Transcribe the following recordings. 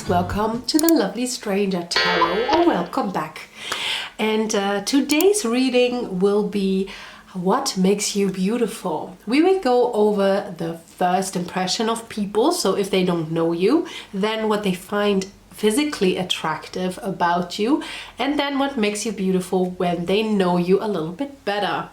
guys, welcome to the Lovely Stranger Tarot, or welcome back. And today's reading will be what makes you beautiful. We will go over the first impression of people, so if they don't know you, then what they find physically attractive about you, and then what makes you beautiful when they know you a little bit better.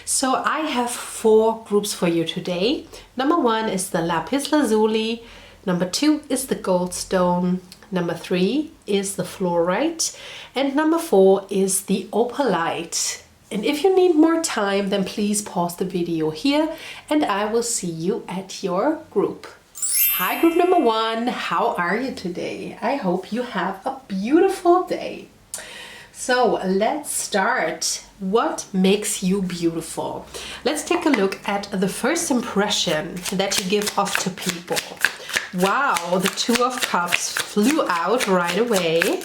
So I have 4 groups for you today. Number 1 is the lapis lazuli. Number 2 is the goldstone. Number 3 is the fluorite. And number 4 is the opalite. And if you need more time, then please pause the video here and I will see you at your group. Hi, group number 1. How are you today? I hope you have a beautiful day. So let's start. What makes you beautiful? Let's take a look at the first impression that you give off to people. Wow, the 2 of Cups flew out right away.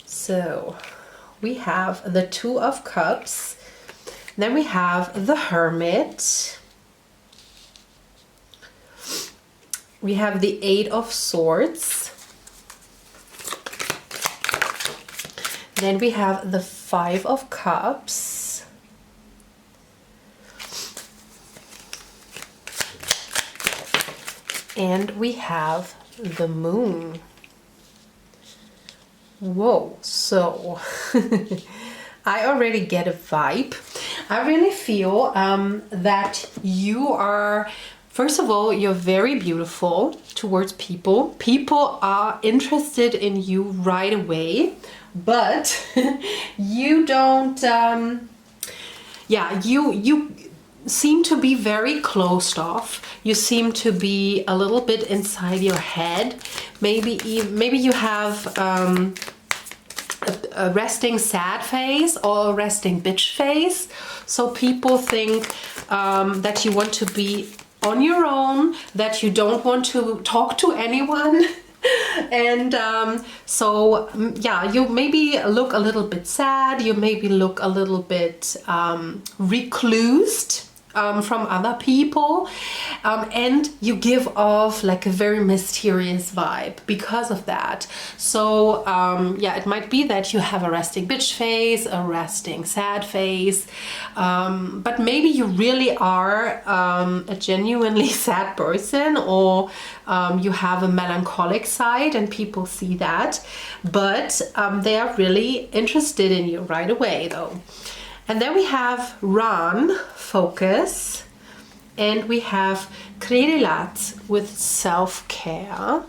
So we have the 2 of Cups. Then we have the Hermit. We have the 8 of Swords. Then we have the 5 of Cups. And we have the Moon. Whoa, so I already get a vibe. I really feel that you are, first of all, you're very beautiful towards people. People are interested in you right away, but you don't, you seem to be very closed off. You seem to be a little bit inside your head. Maybe you have a resting sad face or a resting bitch face. So people think that you want to be on your own, that you don't want to talk to anyone. And you maybe look a little bit sad, you maybe look a little bit reclused from other people, and you give off like a very mysterious vibe because of that. So it might be that you have a resting bitch face, a resting sad face, but maybe you really are a genuinely sad person, or you have a melancholic side and people see that, but they are really interested in you right away though. And then we have Ran, focus, and we have Credelat with self-care.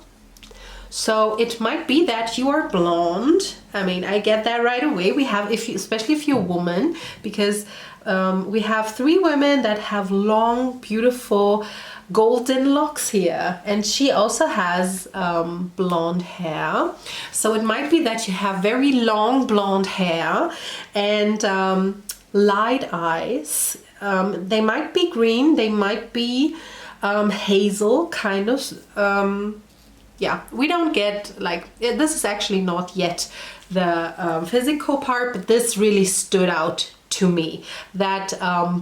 So it might be that you are blonde. I mean, I get that right away. We have, especially if you're a woman, because we have 3 women that have long, beautiful golden locks here, and she also has blonde hair. So it might be that you have very long blonde hair and light eyes. They might be green, they might be hazel, kind of. We don't get like, this is actually not yet the physical part, but this really stood out to me, that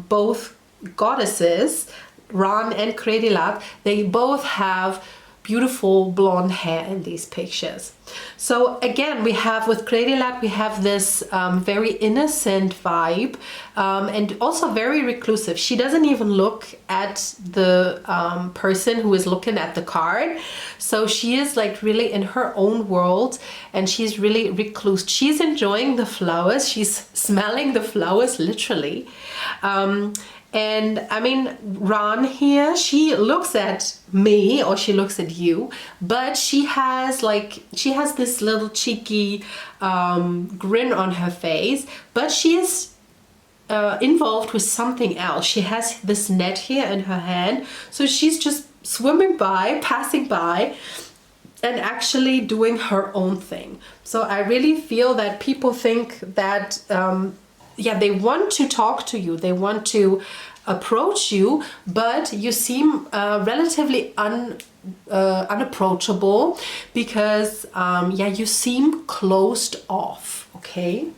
both goddesses, Ran and Credelat, they both have beautiful blonde hair in these pictures. So again, we have with Credelat, we have this very innocent vibe, and also very reclusive. She doesn't even look at the person who is looking at the card. So she is like really in her own world, and she's really recluse. She's enjoying the flowers. She's smelling the flowers literally. And I mean, Ran here, she looks at me or she looks at you, but she has this little cheeky grin on her face, but she is involved with something else. She has this net here in her hand, so she's just swimming by, passing by, and actually doing her own thing. So I really feel that people think that they want to talk to you, they want to approach you, but you seem relatively unapproachable because you seem closed off. Okay,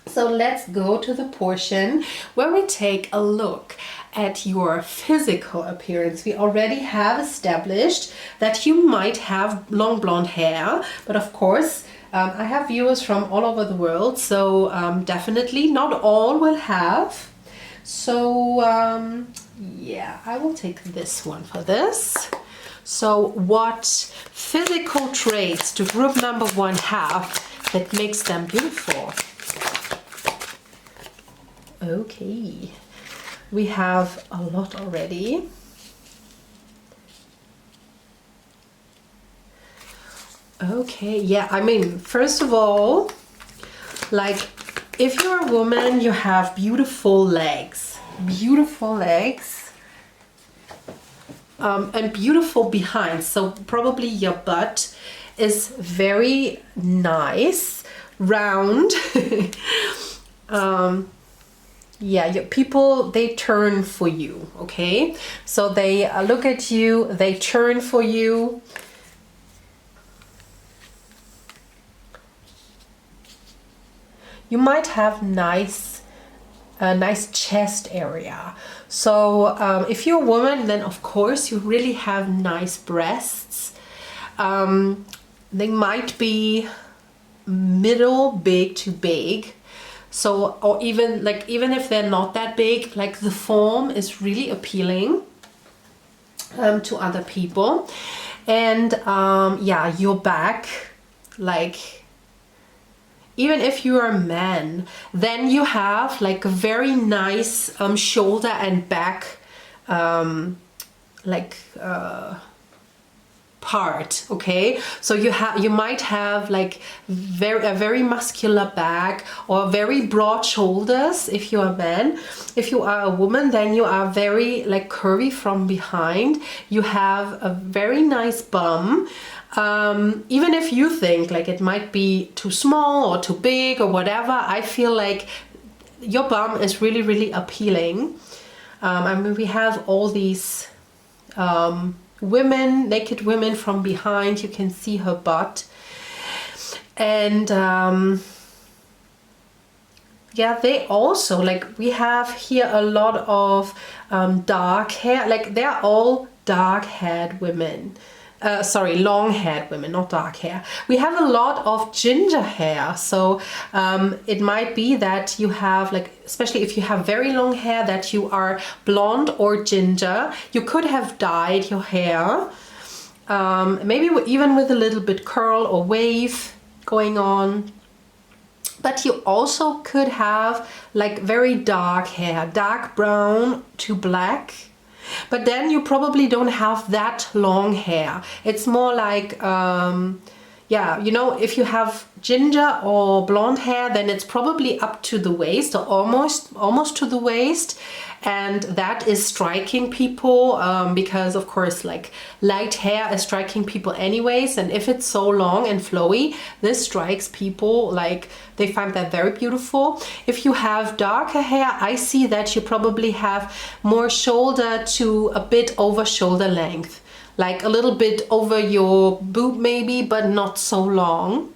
so let's go to the portion where we take a look at your physical appearance. We already have established that you might have long blonde hair, but of course, I have viewers from all over the world, so definitely not all will have. So yeah, I will take this one for this. So what physical traits do group number 1 have that makes them beautiful? Okay, we have a lot already. Okay, yeah, I mean, first of all, like, if you're a woman, you have beautiful legs, and beautiful behind. So probably your butt is very nice, round. Yeah, people, they turn for you, okay? So they look at you, they turn for you. You might have nice chest area. So if you're a woman, then of course you really have nice breasts. They might be middle big to big. So, or even if they're not that big, like the form is really appealing to other people. And yeah, your back, like, even if you're a man, then you have like a very nice shoulder and back part, okay? So you might have like a very muscular back or very broad shoulders if you're a man. If you are a woman, then you are very like curvy from behind. You have a very nice bum. Even if you think like it might be too small or too big or whatever, I feel like your bum is really appealing. I mean, we have all these naked women from behind. You can see her butt, and yeah, they also, like, we have here a lot of dark hair. Like, they're all dark-haired women. Sorry, long-haired women, not dark hair. We have a lot of ginger hair, so it might be that you have, like, especially if you have very long hair, that you are blonde or ginger. You could have dyed your hair, maybe even with a little bit curl or wave going on. But you also could have like very dark hair, dark brown to black. But then you probably don't have that long hair. It's more like, yeah, you know, if you have ginger or blonde hair, then it's probably up to the waist or almost to the waist. And that is striking people because, of course, like, light hair is striking people anyways. And if it's so long and flowy, this strikes people, like, they find that very beautiful. If you have darker hair, I see that you probably have more shoulder to a bit over shoulder length, like a little bit over your boob maybe, but not so long.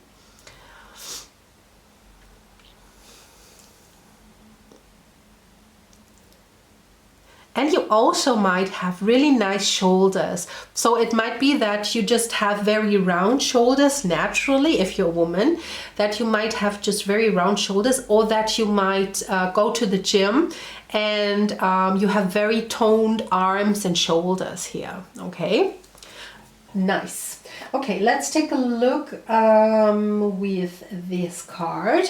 And you also might have really nice shoulders. So it might be that you just have very round shoulders naturally, if you're a woman, that you might have just very round shoulders, or that you might go to the gym and you have very toned arms and shoulders here, okay? Nice. Okay, let's take a look with this card.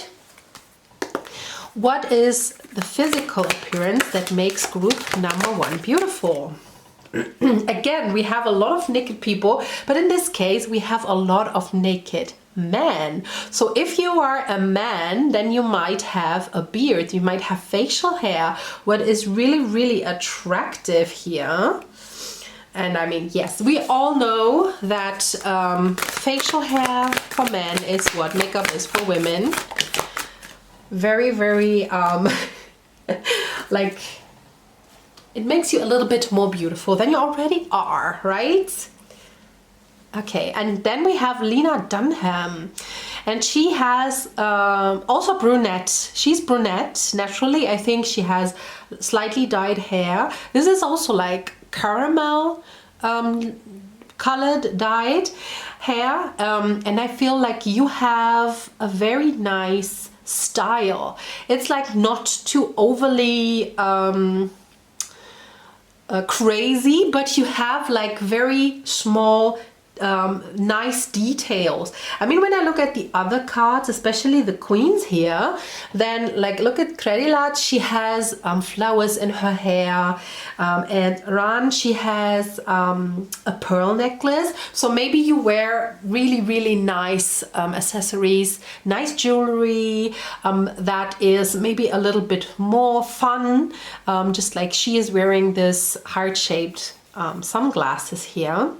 What is the physical appearance that makes group number 1 beautiful? Again, we have a lot of naked people, but in this case, we have a lot of naked men. So if you are a man, then you might have a beard, you might have facial hair. What is really attractive here, and I mean, yes, we all know that facial hair for men is what makeup is for women. Very like, it makes you a little bit more beautiful than you already are, right? Okay, and then we have Lena Dunham, and she has also brunette. She's brunette naturally. I think she has slightly dyed hair. This is also like caramel colored dyed hair, and I feel like you have a very nice style. It's like not too overly crazy, but you have like very small nice details. I mean, when I look at the other cards, especially the queens here, then like look at Credilat, she has flowers in her hair, and Ran, she has a pearl necklace. So maybe you wear really nice accessories, nice jewelry that is maybe a little bit more fun, just like she is wearing this heart-shaped sunglasses here.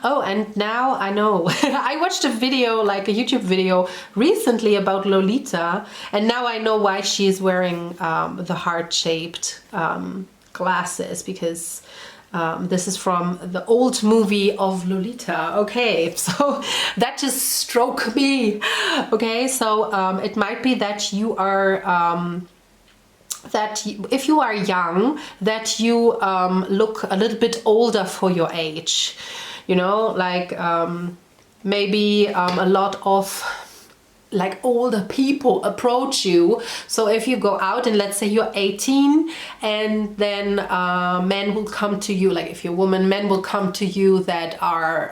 Oh, and now I know. I watched a video, like a YouTube video recently about Lolita, and now I know why she's wearing the heart-shaped glasses, because this is from the old movie of Lolita. Okay, so that just struck me. Okay, so it might be that you are if you are young, that you look a little bit older for your age. You know, like maybe a lot of like older people approach you. So if you go out and let's say you're 18, and then men will come to you, like if you're a woman, men will come to you that are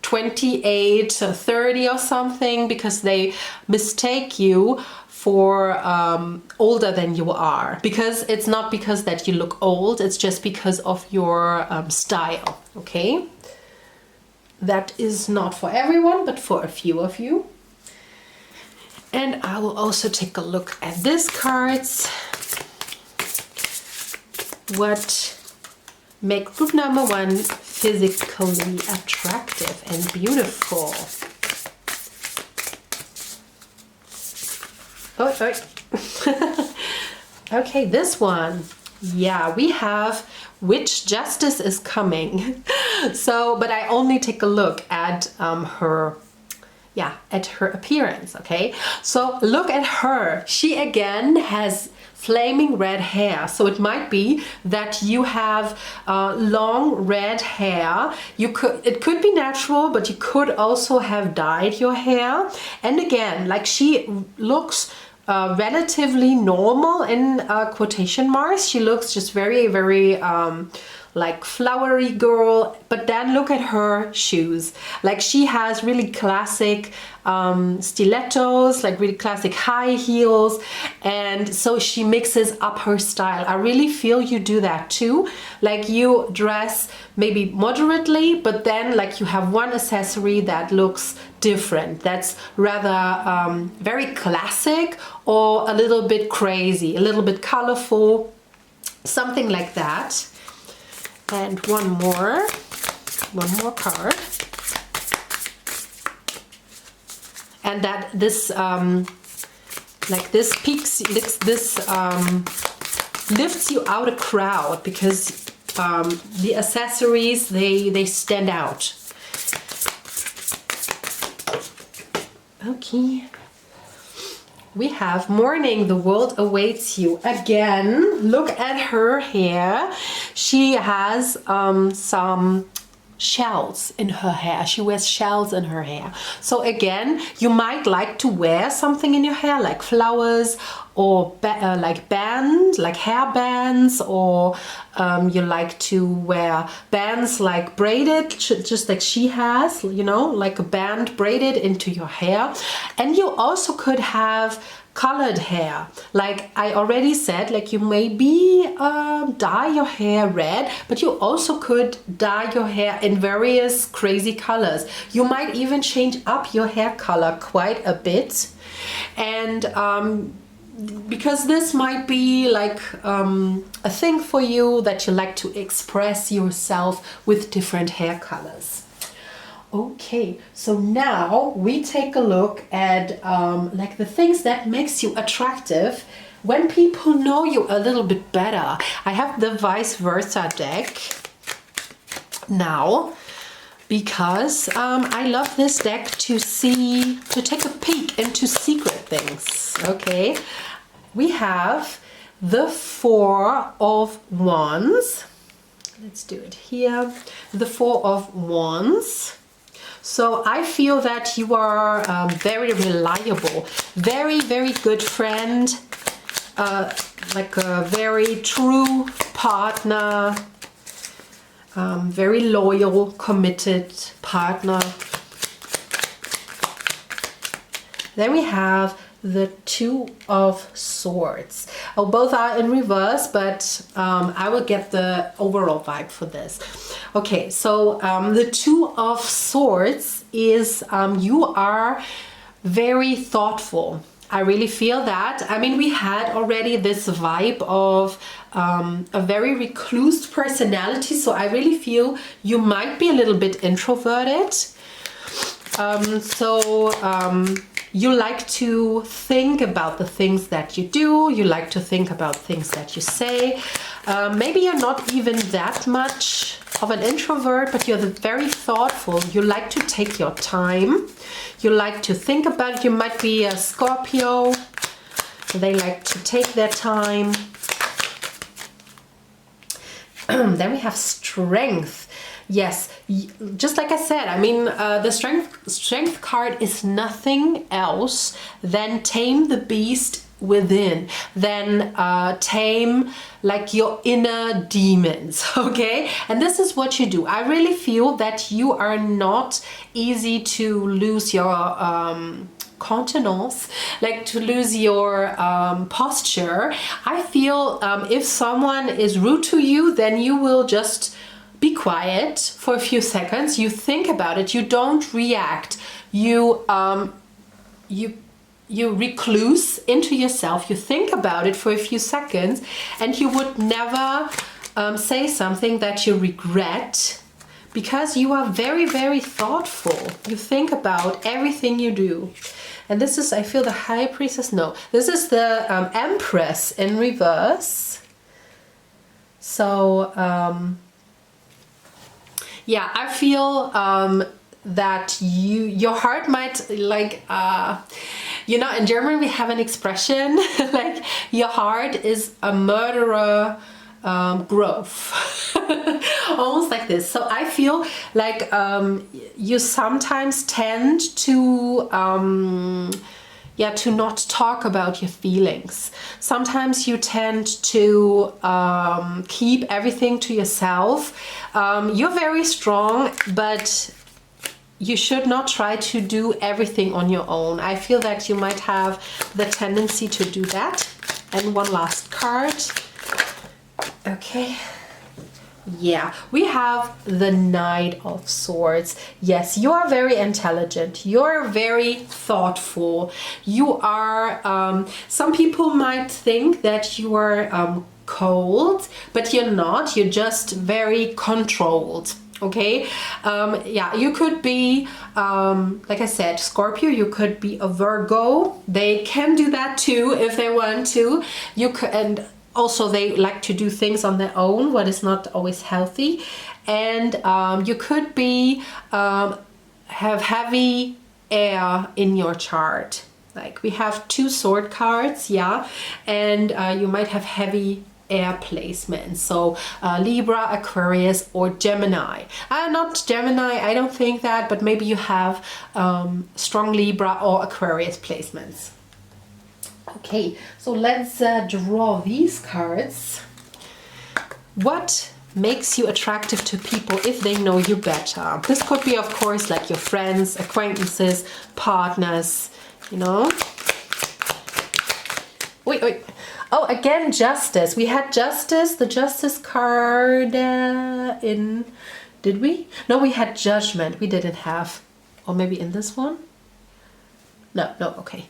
28, 30 or something, because they mistake you for older than you are, because it's not because that you look old, it's just because of your style. Okay, that is not for everyone, but for a few of you. And I will also take a look at these cards. What makes group number 1 physically attractive and beautiful? Oh. Okay, this one. Yeah, we have which justice is coming. So, but I only take a look at her appearance. Okay, so look at her. She again has flaming red hair, so it might be that you have long red hair. It could be natural, but you could also have dyed your hair. And again, like she looks relatively normal in quotation marks. She looks just very like flowery girl, but then look at her shoes. Like she has really classic stilettos, like really classic high heels, and so she mixes up her style. I really feel you do that too. Like you dress maybe moderately, but then like you have one accessory that looks different, that's rather very classic or a little bit crazy, a little bit colorful, something like that. And one more card. And that this like this lifts you out a crowd, because the accessories, they stand out. Okay, we have Morning, the World Awaits You. Again, look at her hair. She has some shells in her hair. She wears shells in her hair. So again, you might like to wear something in your hair, like flowers, or like bands, like hair bands, or you like to wear bands like braided, just like she has, you know, like a band braided into your hair. And you also could have colored hair, like I already said, like you maybe dye your hair red, but you also could dye your hair in various crazy colors. You might even change up your hair color quite a bit, and because this might be like a thing for you, that you like to express yourself with different hair colors. Okay, so now we take a look at like the things that makes you attractive when people know you a little bit better. I have the vice versa deck now, because I love this deck to take a peek into secret things. Okay, we have the Four of Wands. Let's do it here. The Four of Wands. So I feel that you are very reliable, very, very good friend, like a very true partner, very loyal, committed partner. Then we have the Two of Swords. Oh, both are in reverse, but I will get the overall vibe for this. Okay, so the Two of Swords is you are very thoughtful. I really feel that. I mean, we had already this vibe of a very recluse personality, so I really feel you might be a little bit introverted. You like to think about the things that you do, you like to think about things that you say. Maybe you're not even that much of an introvert, but you're very thoughtful. You like to take your time. You like to think about it. You might be a Scorpio. They like to take their time. Then we have Strength. Yes, just like I said, I mean, the strength card is nothing else than tame the beast within, then tame like your inner demons, okay? And this is what you do. I really feel that you are not easy to lose your contenance, like to lose your posture. I feel if someone is rude to you, then you will just be quiet for a few seconds. You think about it. You don't react. You recluse into yourself. You think about it for a few seconds, and you would never say something that you regret, because you are very, very thoughtful. You think about everything you do. And this is, I feel, the High Priestess. No, this is the Empress in reverse. So yeah, I feel that your heart might, like, you know, in German we have an expression like your heart is a murderer grove. Almost like this. So I feel like you sometimes tend to to not talk about your feelings. Sometimes you tend to keep everything to yourself. You're very strong, but you should not try to do everything on your own. I feel that you might have the tendency to do that. And one last card. Okay. Yeah, we have the Knight of Swords. Yes, you are very intelligent. You're very thoughtful. You are, some people might think that you are cold, but you're not. You're just very controlled. Okay, yeah, you could be, like I said, Scorpio. You could be a Virgo. They can do that too if they want to. You could, and also they like to do things on their own, what is not always healthy. And you could be have heavy air in your chart. Like we have two sword cards, yeah, and you might have heavy air placement. So Libra, Aquarius, or Gemini. Not Gemini, I don't think that, but maybe you have strong Libra or Aquarius placements. Okay, so let's draw these cards. What makes you attractive to people if they know you better? This could be, of course, like your friends, acquaintances, partners, you know. Wait. Oh, again, Justice. We had Justice, the Justice card in... Did we? No, we had Judgment. We didn't have... Or maybe in this one? No, okay.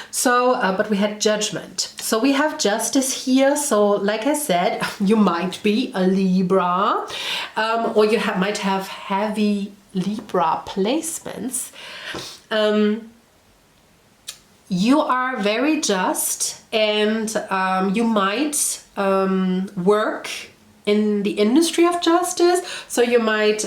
So, but we had Judgment. So we have Justice here. So, like I said, you might be a Libra, or you might have heavy Libra placements. You are very just, and you might work in the industry of justice. So you might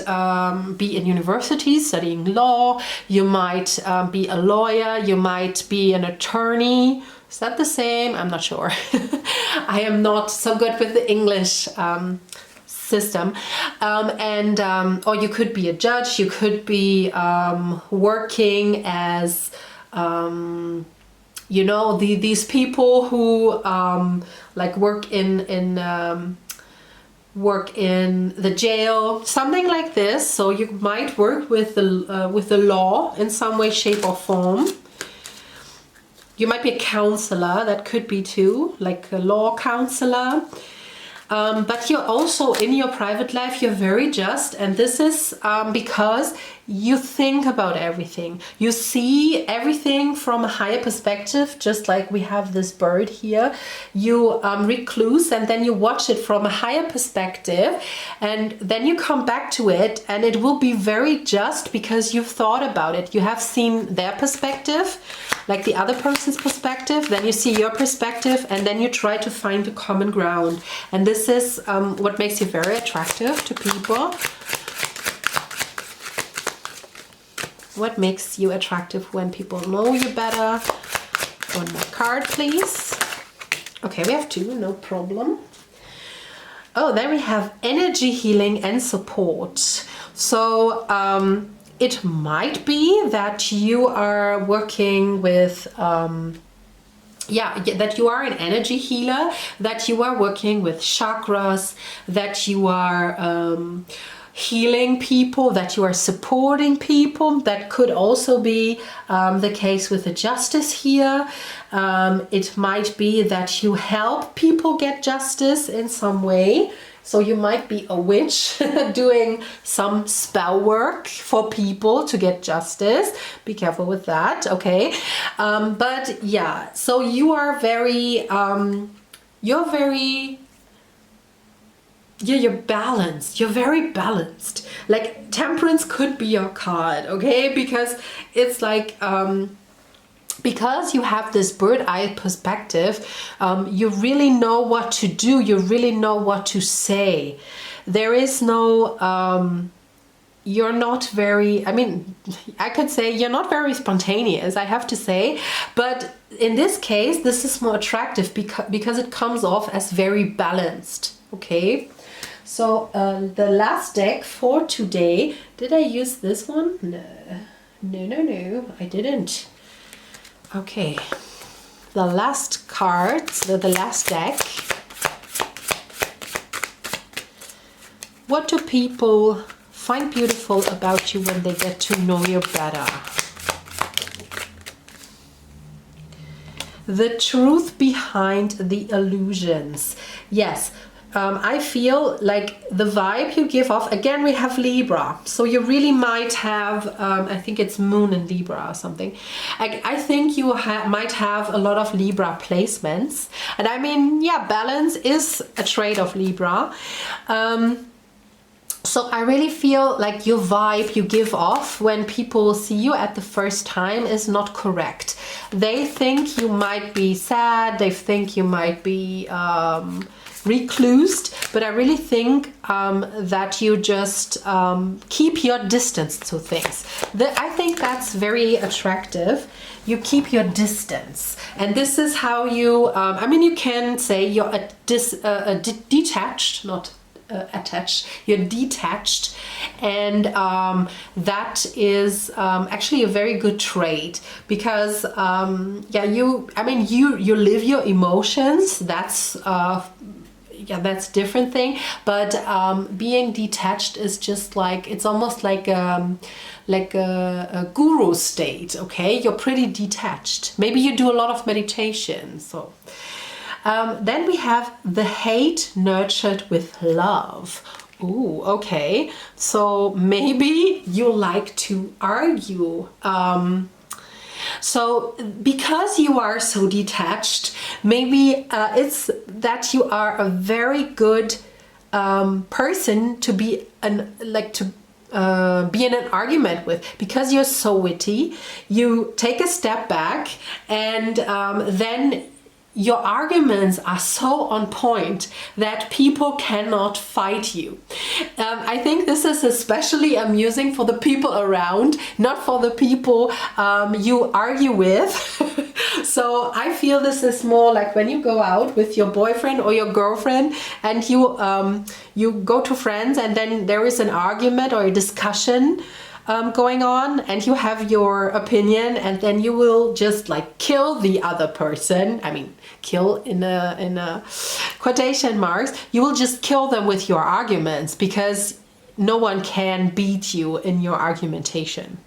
be in university studying law, you might be a lawyer, you might be an attorney. Is that the same? I'm not sure. I am not so good with the English system. Or you could be a judge, you could be working as you know, these people who like work in the jail, something like this. So you might work with the law in some way, shape or form. You might be a counselor, that could be too, like a law counselor. But you're also, in your private life, you're very just, and this is because you think about everything. You see everything from a higher perspective, just like we have this bird here. You recluse, and then you watch it from a higher perspective, and then you come back to it, and it will be very just because you've thought about it. You have seen their perspective, like the other person's perspective, then you see your perspective, and then you try to find a common ground. And this is what makes you very attractive to people. What makes you attractive when people know you better? One more card, please. Okay, we have two, no problem. Oh, then we have energy healing and support. So it might be that you are working with that you are an energy healer, that you are working with chakras, that you are healing people, that you are supporting people. That could also be the case with the justice here. It might be that you help people get justice in some way. So you might be a witch doing some spell work for people to get justice. Be careful with that, okay? But yeah, so you are very, you're balanced. You're very balanced. Like temperance could be your card, okay? Because it's like, because you have this bird-eye perspective, you really know what to do. You really know what to say. There is no, you're not very, I mean, I could say you're not very spontaneous, I have to say. But in this case, this is more attractive because it comes off as very balanced, okay? So the last deck for today, did I use this one? No, I didn't. Okay, the last cards, the last deck. What do people find beautiful about you when they get to know you better? The truth behind the illusions. Yes. I feel like the vibe you give off, again, we have Libra. So you really might have, I think it's Moon in Libra or something. I think you might have a lot of Libra placements. And I mean, yeah, balance is a trait of Libra. So I really feel like your vibe you give off when people see you at the first time is not correct. They think you might be sad, they think you might be reclused, but I really think that you just keep your distance to things. I think that's very attractive. You keep your distance, and this is how you, I mean, you can say you're detached, not attached, you're detached, and that is actually a very good trait, because yeah, you live your emotions. That's yeah, that's different thing, but being detached is just like, it's almost like a guru state, okay? You're pretty detached. Maybe you do a lot of meditation. So then we have the hate nurtured with love. Ooh, okay. So maybe you like to argue. So because you are so detached, maybe it's that you are a very good person to be be in an argument with, because you're so witty. You take a step back, and then your arguments are so on point that people cannot fight you. I think this is especially amusing for the people around, not for the people you argue with. So I feel this is more like when you go out with your boyfriend or your girlfriend and you go to friends, and then there is an argument or a discussion going on, and you have your opinion, and then you will just like kill the other person. I mean, kill in a quotation marks. You will just kill them with your arguments, because no one can beat you in your argumentation.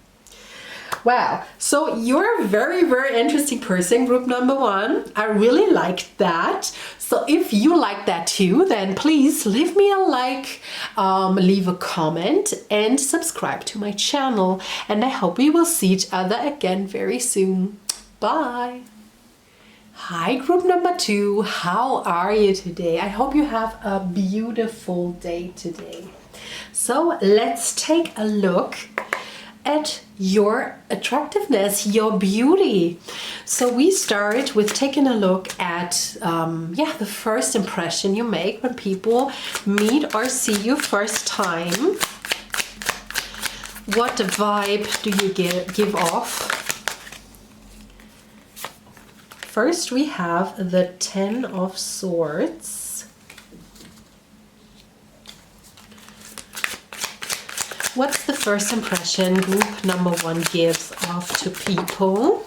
Wow, so you're a very, very interesting person, group number 1. I really liked that. So if you like that too, then please leave me a like, leave a comment, and subscribe to my channel. And I hope we will see each other again very soon. Bye. Hi, group number 2. How are you today? I hope you have a beautiful day today. So let's take a look at your attractiveness, your beauty. So we start with taking a look at the first impression you make when people meet or see you first time. What vibe do you give off? First we have the 10 of Swords. What's the first impression group number 1 gives off to people?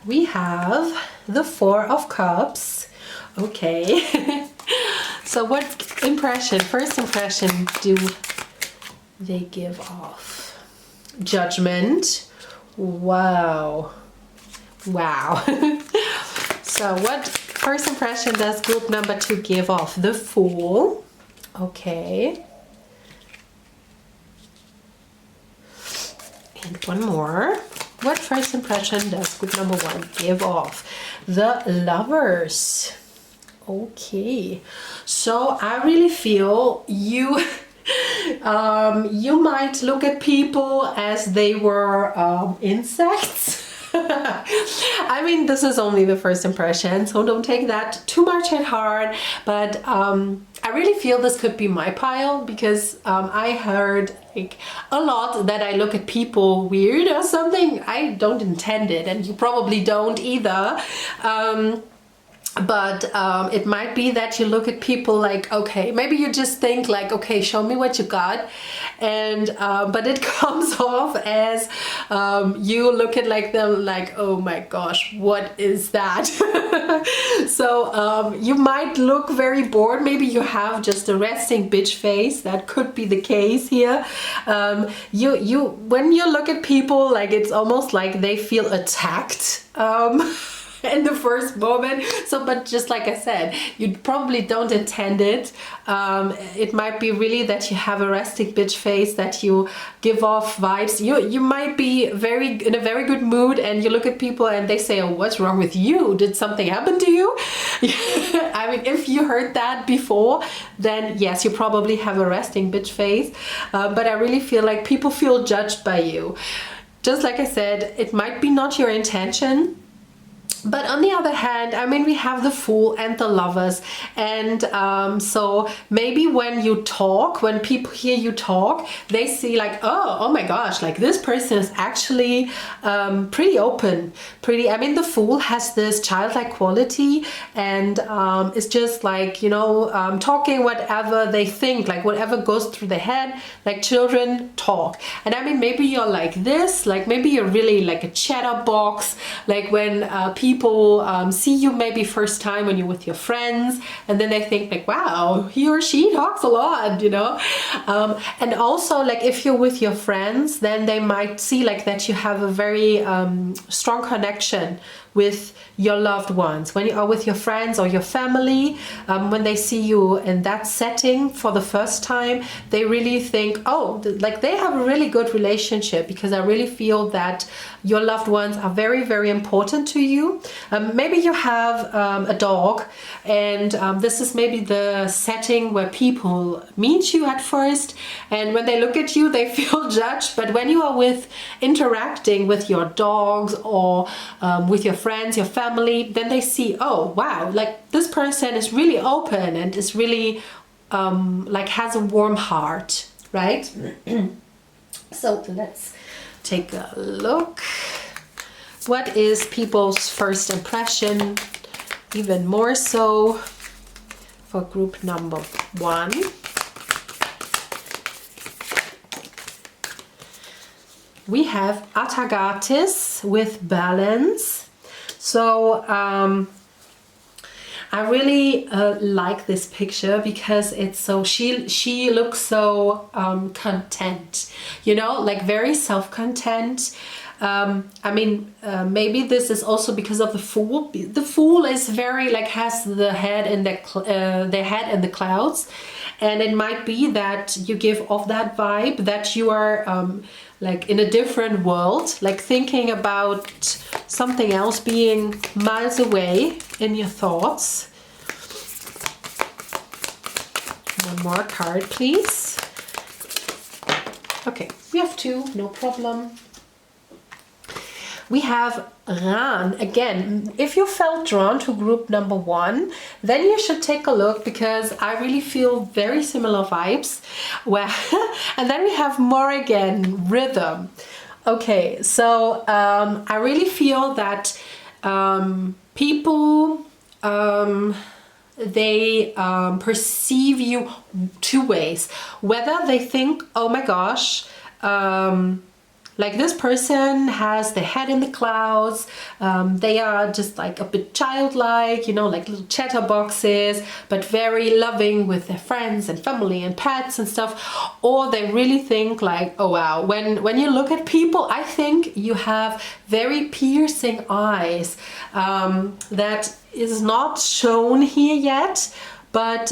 We have the 4 of Cups. Okay. So what first impression do they give off? Judgment. Wow. Wow. So what first impression does group number 2 give off? The Fool. Okay. And one more. What first impression does group number 1 give off? The Lovers. Okay. So I really feel you you might look at people as they were insects. I mean, this is only the first impression, so don't take that too much at heart. But I really feel this could be my pile, because I heard like a lot that I look at people weird or something. I don't intend it, and you probably don't either. But it might be that you look at people like, okay, maybe you just think like, okay, show me what you got, and but it comes off as you look at like them like, oh my gosh, what is that? So you might look very bored. Maybe you have just a resting bitch face. That could be the case here. When you look at people, like it's almost like they feel attacked. In the first moment. So, but just like I said, you probably don't intend it. It might be really that you have a resting bitch face, that you give off vibes. You might be in a very good mood, and you look at people and they say, oh, what's wrong with you? Did something happen to you? I mean, if you heard that before, then yes, you probably have a resting bitch face. But I really feel like people feel judged by you. Just like I said, it might be not your intention. But on the other hand, I mean, we have the Fool and the Lovers, and so maybe when you talk, when people hear you talk, they see like, oh my gosh, like this person is actually pretty open, I mean, the Fool has this childlike quality, and it's just like, you know, talking whatever they think, like whatever goes through their head, like children talk. And I mean, maybe you're like this, like maybe you're really like a chatterbox, like when people see you maybe first time when you're with your friends, and then they think like, wow, he or she talks a lot, you know. And also, like if you're with your friends, then they might see like that you have a very strong connection with your loved ones. When you are with your friends or your family, when they see you in that setting for the first time, they really think, oh, like they have a really good relationship, because I really feel that your loved ones are very, very important to you. Maybe you have a dog, and this is maybe the setting where people meet you at first, and when they look at you they feel judged. But when you are interacting with your dogs or with your friends, your family, then they see, oh wow, like this person is really open and is really like has a warm heart, right? So let's take a look. What is people's first impression, even more so for group number 1? We have Atagatis with balance. So I really like this picture because it's so, she looks so content, you know, like very self-content. I mean, maybe this is also because of the Fool. The Fool is very like has the head in the clouds, and it might be that you give off that vibe that you are like in a different world, like thinking about something else, being miles away in your thoughts. One more card, please. Okay, we have 2, no problem. We have Ran. Again, if you felt drawn to group number 1, then you should take a look, because I really feel very similar vibes. Well, and then we have Morgan, Rhythm. Okay, so I really feel that people, they perceive you 2 ways. Whether they think, oh my gosh, like this person has their head in the clouds, they are just like a bit childlike, you know, like little chatterboxes, but very loving with their friends and family and pets and stuff. Or they really think like, oh wow, when you look at people, I think you have very piercing eyes. That is not shown here yet, but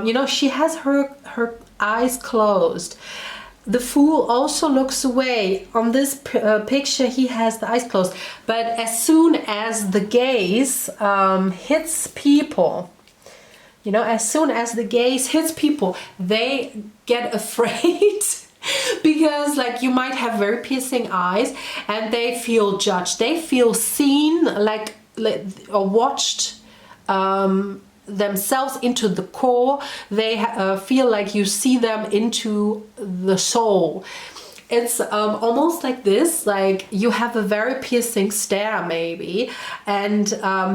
you know, she has her eyes closed. The Fool also looks away. On this picture, he has the eyes closed. But as soon as the gaze hits people, you know, as soon as the gaze hits people, they get afraid. Because like you might have very piercing eyes and they feel judged. They feel seen, like or watched themselves into the core. They feel like you see them into the soul. It's almost like this, like you have a very piercing stare maybe, and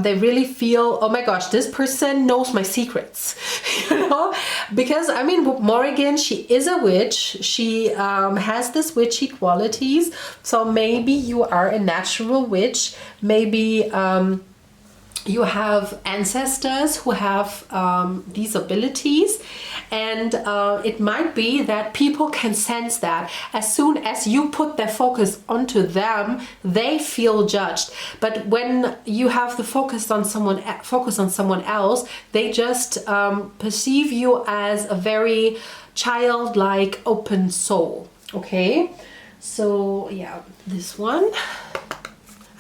they really feel, oh my gosh, this person knows my secrets, you know? Because I mean, Morrigan, she is a witch. She has this witchy qualities. So maybe you are a natural witch. Maybe you have ancestors who have these abilities, and it might be that people can sense that as soon as you put their focus onto them, they feel judged. But when you have the focus on someone else, they just perceive you as a very childlike, open soul. Okay, so yeah, this one.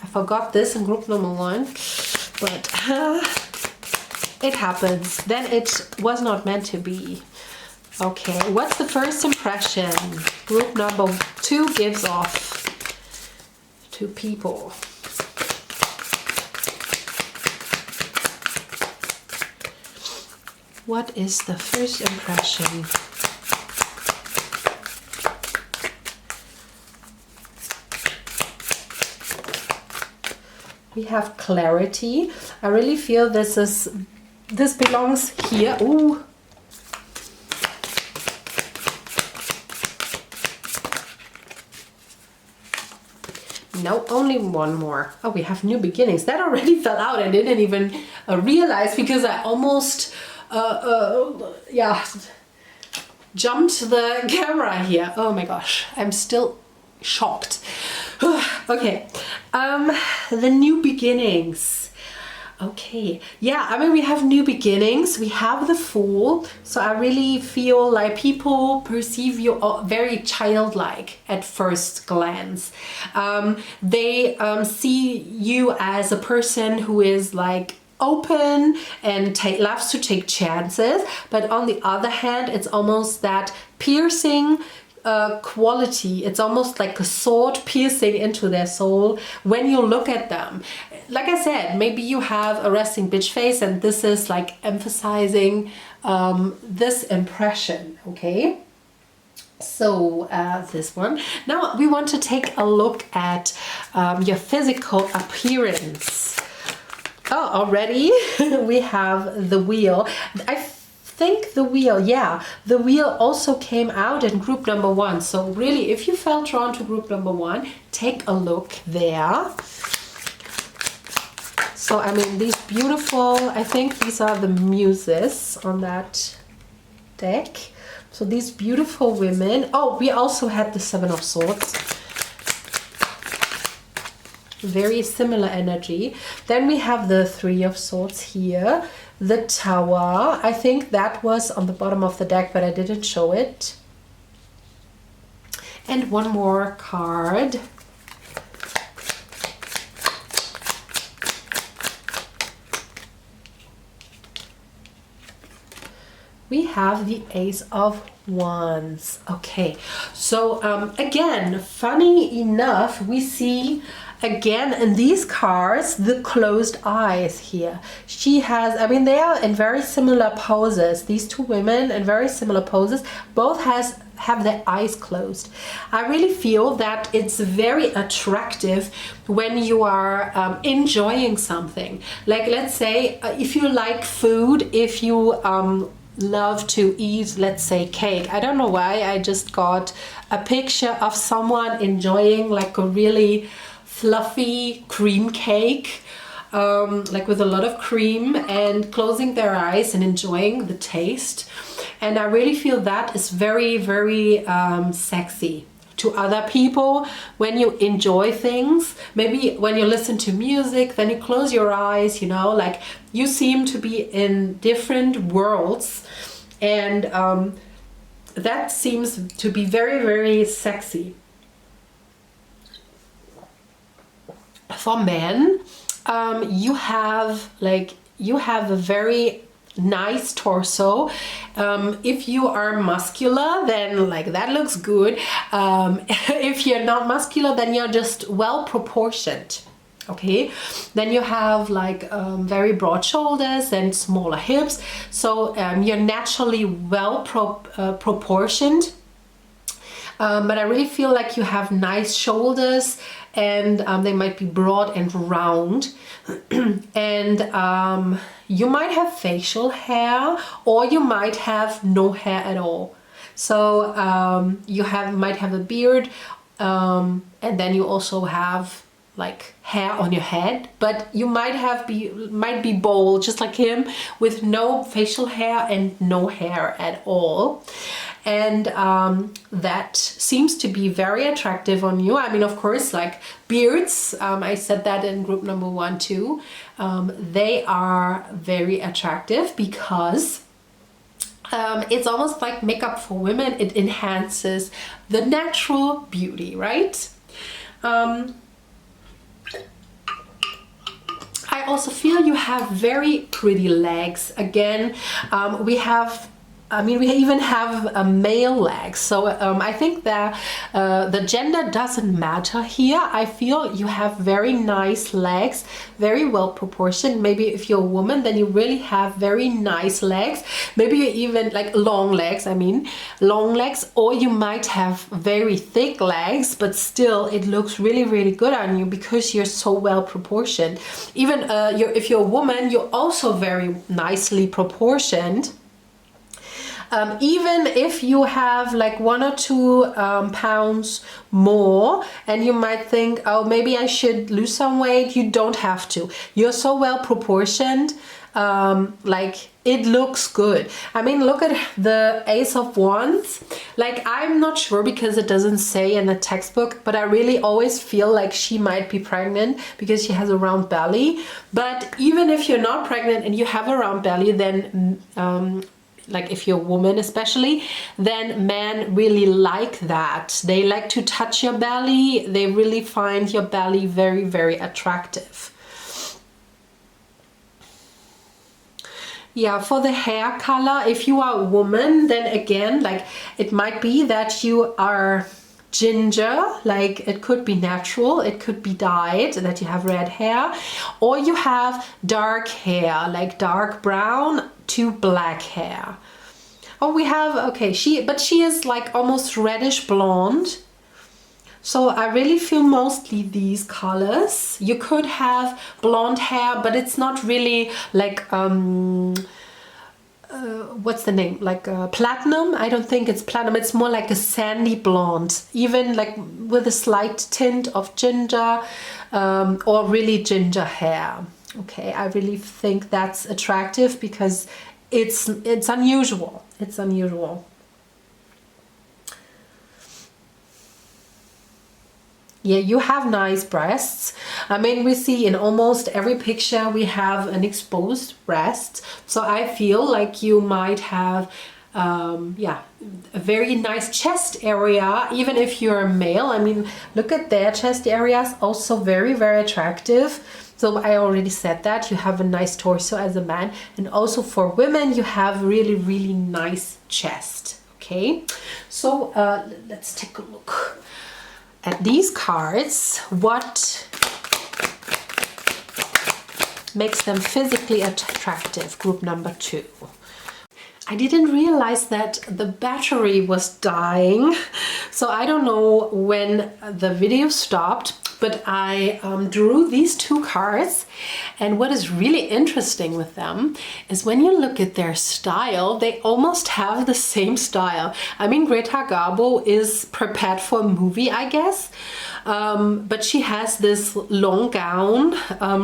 I forgot this in group number 1. But it happens. Then it was not meant to be. Okay, what's the first impression group number 2 gives off to people? What is the first impression? We have clarity. I really feel this belongs here. Ooh. No, only one more. Oh, we have new beginnings. That already fell out. I didn't even realize, because I almost yeah, jumped the camera here. Oh my gosh, I'm still shocked. Okay, the new beginnings. Okay, yeah, I mean, we have new beginnings, we have the Fool, so I really feel like people perceive you very childlike at first glance. They see you as a person who is like open and loves to take chances, but on the other hand, it's almost that piercing quality. It's almost like a sword piercing into their soul when you look at them. Like I said, maybe you have a resting bitch face, and this is like emphasizing this impression. Okay, so this one. Now we want to take a look at your physical appearance. Oh, already we have the Wheel. I think the Wheel, yeah, the Wheel also came out in group number 1. So really, if you felt drawn to group number 1, take a look there. So I mean, these beautiful, I think these are the muses on that deck. So these beautiful women. Oh, we also had the 7 of Swords. Very similar energy. Then we have the 3 of Swords here. The Tower. I think that was on the bottom of the deck, but I didn't show it. And one more card. We have the Ace of Wands. Okay, so again, funny enough, we see again in these cards the closed eyes here. She has, I mean, they are in very similar poses. These two women in very similar poses, both have their eyes closed. I really feel that it's very attractive when you are enjoying something. Like, let's say if you like food, if you love to eat, let's say, cake. I don't know why, I just got a picture of someone enjoying like a really fluffy cream cake, like with a lot of cream, and closing their eyes and enjoying the taste. And I really feel that is very, very sexy to other people when you enjoy things. Maybe when you listen to music, then you close your eyes, you know, like you seem to be in different worlds, and that seems to be very, very sexy. For men, you have a very nice torso. If you are muscular, then like that looks good. If you're not muscular, then you're just well proportioned. Okay, then you have like very broad shoulders and smaller hips, so you're naturally well proportioned. But I really feel like you have nice shoulders, and they might be broad and round. And you might have facial hair, or you might have no hair at all. So you might have a beard, and then you also have like hair on your head, but you might be bald, just like him, with no facial hair and no hair at all. And that seems to be very attractive on you. I mean, of course, like beards, I said that in group number 1 too, they are very attractive because it's almost like makeup for women. It enhances the natural beauty, right? I also feel you have very pretty legs. Again, we even have a male leg. So I think that the gender doesn't matter here. I feel you have very nice legs, very well proportioned. Maybe if you're a woman, then you really have very nice legs. Maybe you even like long legs, or you might have very thick legs, but still it looks really, really good on you because you're so well proportioned. Even if you're a woman, you're also very nicely proportioned. Even if you have like 1 or 2 pounds more, and you might think, oh, maybe I should lose some weight, you don't have to. You're so well proportioned, like it looks good. I mean, look at the Ace of Wands. Like, I'm not sure because it doesn't say in the textbook, but I really always feel like she might be pregnant because she has a round belly. But even if you're not pregnant and you have a round belly, then like if you're a woman especially, then men really like that. They like to touch your belly. They really find your belly very, very attractive. Yeah, for the hair color, if you are a woman, then again, like it might be that you are ginger, like it could be natural, it could be dyed, that you have red hair, or you have dark hair, like dark brown to black hair. Oh, we have, okay, but she is like almost reddish blonde. So I really feel mostly these colors. You could have blonde hair, but it's not really like, what's the name? Like platinum? I don't think it's platinum. It's more like a sandy blonde, even like with a slight tint of ginger or really ginger hair. Okay, I really think that's attractive because it's unusual. It's unusual. Yeah, you have nice breasts. I mean, we see in almost every picture we have an exposed breast. So I feel like you might have, yeah, a very nice chest area, even if you're a male. I mean, look at their chest areas, also very, very attractive. So I already said that you have a nice torso as a man, and also for women, you have really, really nice chest. Okay, so let's take a look at these cards. What makes them physically attractive? Group number 2. I didn't realize that the battery was dying, so I don't know when the video stopped, but I drew these 2 cards, and what is really interesting with them is when you look at their style, they almost have the same style. I mean, Greta Garbo is prepared for a movie, I guess, but she has this long gown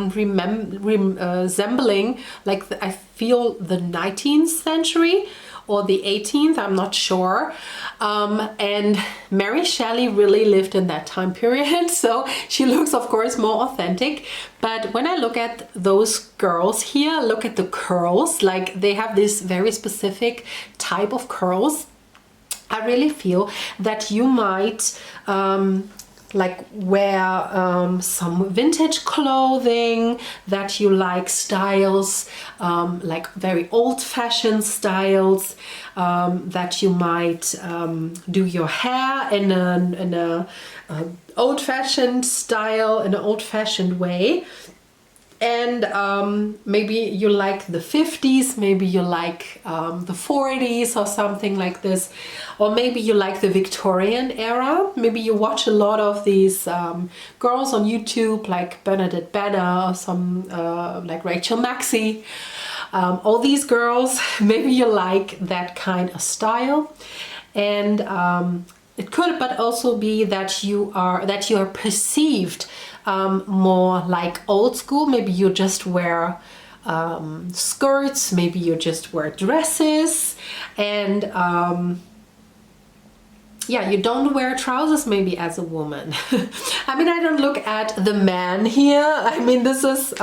resembling, like, I feel the 19th century or the 18th, I'm not sure. And Mary Shelley really lived in that time period, so she looks, of course, more authentic. But when I look at those girls here, look at the curls, like they have this very specific type of curls. I really feel that you might like wear some vintage clothing, that you like styles, like very old-fashioned styles, that you might do your hair in a old-fashioned style, in an old-fashioned way. And maybe you like the 50s, maybe you like the 40s or something like this, or maybe you like the Victorian era. Maybe you watch a lot of these girls on YouTube like Bernadette Banner or some like Rachel Maxey. All these girls, maybe you like that kind of style. And it could but also be that you are perceived more like old school. Maybe you just wear skirts, maybe you just wear dresses, and yeah, you don't wear trousers maybe as a woman. I mean, I don't look at the man here. I mean, this is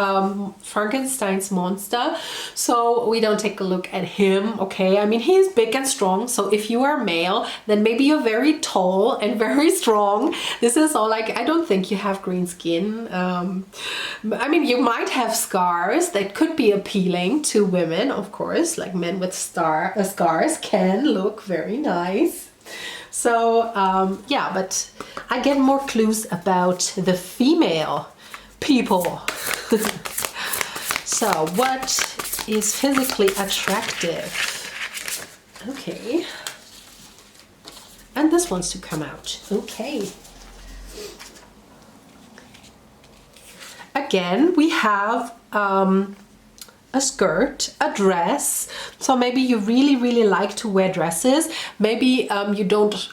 Frankenstein's monster, so we don't take a look at him, okay? I mean, he's big and strong, so if you are male, then maybe you're very tall and very strong. This is all like, I don't think you have green skin. I mean, you might have scars that could be appealing to women, of course, like men with scars can look very nice. So yeah, but I get more clues about the female people. So what is physically attractive? Okay. And this wants to come out. Okay. Again, we have a skirt, a dress. So maybe you really like to wear dresses. Maybe you don't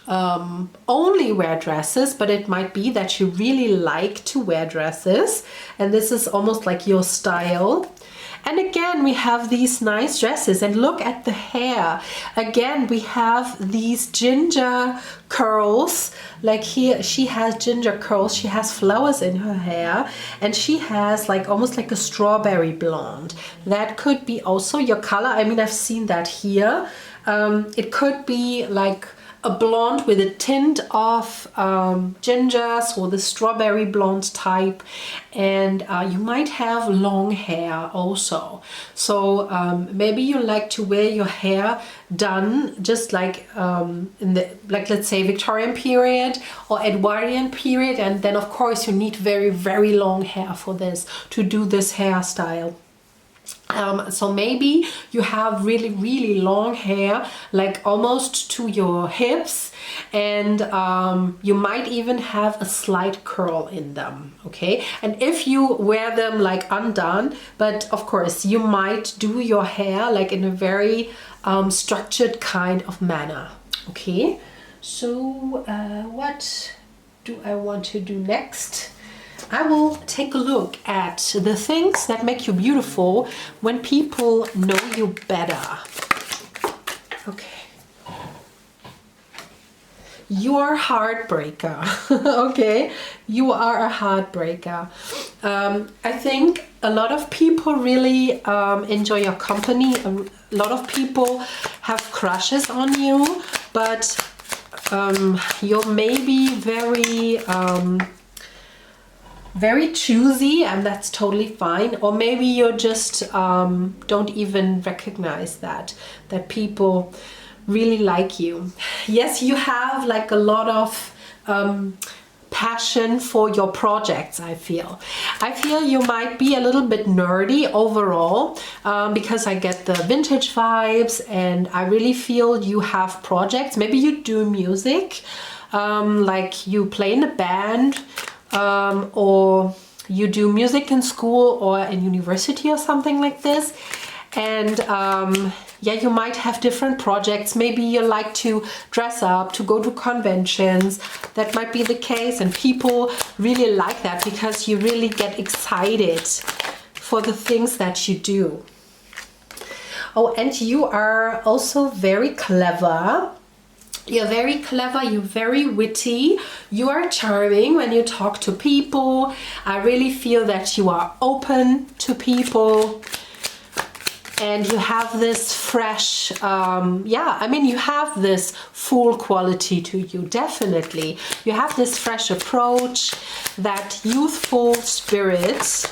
only wear dresses, but it might be that you really like to wear dresses, and this is almost like your style. And again, we have these nice dresses, and look at the hair. Again, we have these ginger curls. Like here, she has ginger curls, she has flowers in her hair, and she has like almost like a strawberry blonde. That could be also your color. I mean, I've seen that here. It could be like a blonde with a tint of ginger, so the strawberry blonde type, and you might have long hair also. So maybe you like to wear your hair done just like in the, like, let's say Victorian period or Edwardian period, and then of course you need very, very long hair for this, to do this hairstyle. So maybe you have really, really long hair, like almost to your hips, and you might even have a slight curl in them, okay? And if you wear them like undone, but of course you might do your hair like in a very structured kind of manner, okay? So what do I want to do next? I will take a look at the things that make you beautiful when people know you better. Okay. You are a heartbreaker. Okay, you are a heartbreaker. I think a lot of people really enjoy your company. A lot of people have crushes on you, but you're maybe very choosy, and that's totally fine. Or maybe you just don't even recognize that people really like you. Yes, you have like a lot of passion for your projects. I feel you might be a little bit nerdy overall, because I get the vintage vibes, and I really feel you have projects. Maybe you do music, like you play in a band, or you do music in school or in university or something like this. And yeah, you might have different projects. Maybe you like to dress up, to go to conventions. That might be the case, and people really like that because you really get excited for the things that you do. Oh, and you are also very clever. You're very clever, you're very witty, you are charming when you talk to people. I really feel that you are open to people, and you have this fresh, yeah, I mean, you have this full quality to you, definitely. You have this fresh approach, that youthful spirit.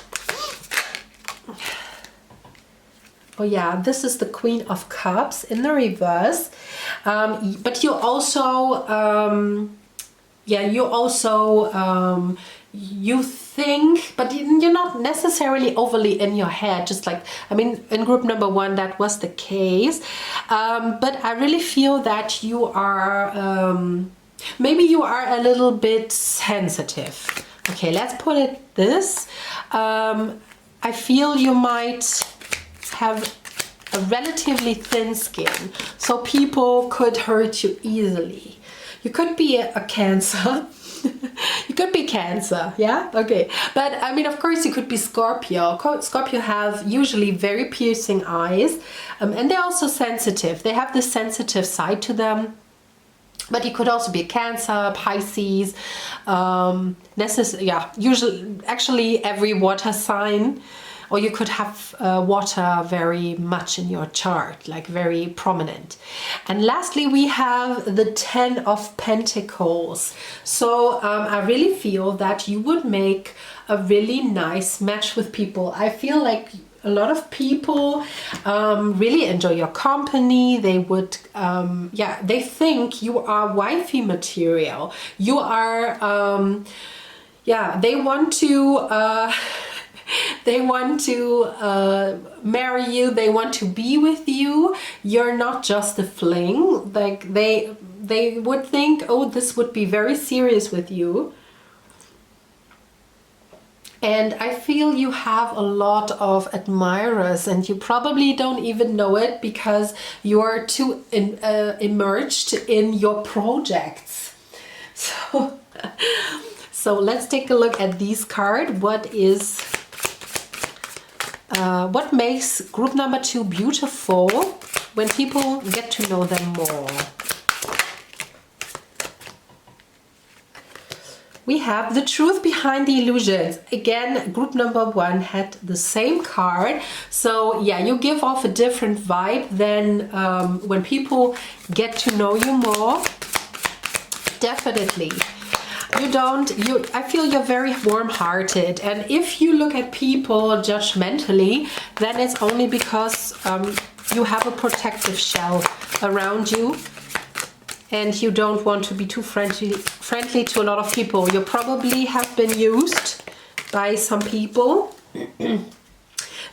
Oh yeah, this is the Queen of Cups in the reverse. But you also, yeah, you think, but you're not necessarily overly in your head, just like, I mean, in group number 1, that was the case. But I really feel that you are, maybe you are a little bit sensitive. Okay, let's put it this. I feel you might have a relatively thin skin, so people could hurt you easily. You could be a Cancer. You could be Cancer, yeah? Okay. But I mean, of course, you could be Scorpio. Scorpio have usually very piercing eyes, and they're also sensitive. They have this sensitive side to them. But you could also be a Cancer, Pisces, yeah, usually, actually every water sign. Or you could have water very much in your chart, like very prominent. And lastly, we have the 10 of Pentacles. So I really feel that you would make a really nice match with people. I feel like a lot of people really enjoy your company. They would, yeah, they think you are wifey material. You are, yeah, they want to... they want to marry you, they want to be with you. You're not just a fling. Like they would think, oh, this would be very serious with you. And I feel you have a lot of admirers, and you probably don't even know it because you're too immersed in your projects. So let's take a look at these cards. What is what makes group number 2 beautiful when people get to know them more. We have the truth behind the illusions. Again, group number 1 had the same card. So yeah, you give off a different vibe than when people get to know you more. Definitely. I feel you're very warm-hearted, and if you look at people judgmentally, then it's only because you have a protective shell around you and you don't want to be too friendly to a lot of people. You probably have been used by some people.